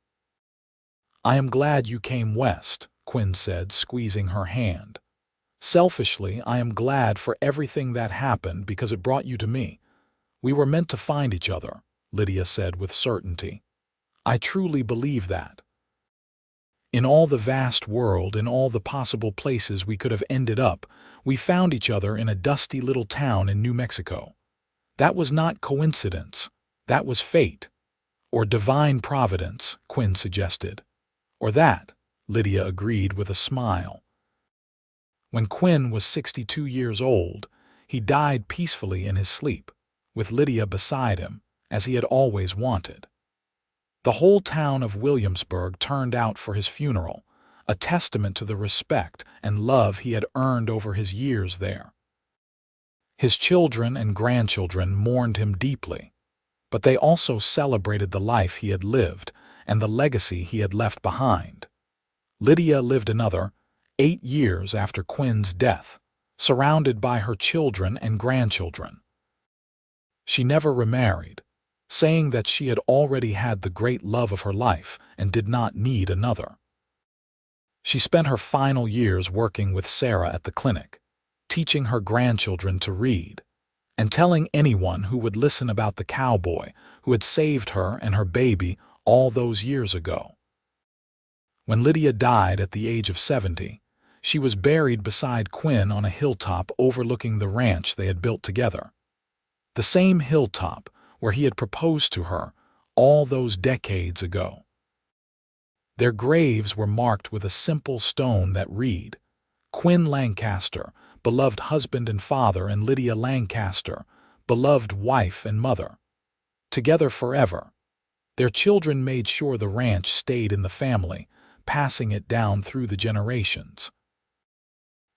A: "I am glad you came west," Quinn said, squeezing her hand. "Selfishly, I am glad for everything that happened because it brought you to me. We were meant to find each other," Lydia said with certainty. "I truly believe that. In all the vast world, in all the possible places we could have ended up, we found each other in a dusty little town in New Mexico. That was not coincidence. That was fate. Or divine providence," Quinn suggested. "Or that," Lydia agreed with a smile. When Quinn was 62 years old, he died peacefully in his sleep, with Lydia beside him, as he had always wanted. The whole town of Williamsburg turned out for his funeral, a testament to the respect and love he had earned over his years there. His children and grandchildren mourned him deeply, but they also celebrated the life he had lived and the legacy he had left behind. Lydia lived another 8 years after Quinn's death, surrounded by her children and grandchildren. She never remarried, saying that she had already had the great love of her life and did not need another. She spent her final years working with Sarah at the clinic, teaching her grandchildren to read, and telling anyone who would listen about the cowboy who had saved her and her baby all those years ago. When Lydia died at the age of 70, she was buried beside Quinn on a hilltop overlooking the ranch they had built together. The same hilltop where he had proposed to her all those decades ago. Their graves were marked with a simple stone that read, "Quinn Lancaster, beloved husband and father, and Lydia Lancaster, beloved wife and mother. Together forever." Their children made sure the ranch stayed in the family, passing it down through the generations.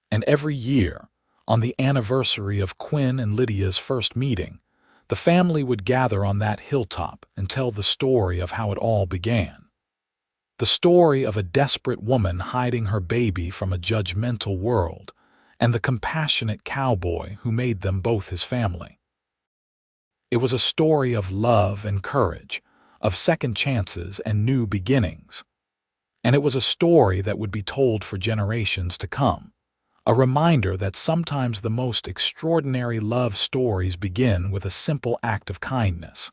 A: And every year, on the anniversary of Quinn and Lydia's first meeting, the family would gather on that hilltop and tell the story of how it all began. The story of a desperate woman hiding her baby from a judgmental world, and the compassionate cowboy who made them both his family. It was a story of love and courage, of second chances and new beginnings. And it was a story that would be told for generations to come, a reminder that sometimes the most extraordinary love stories begin with a simple act of kindness.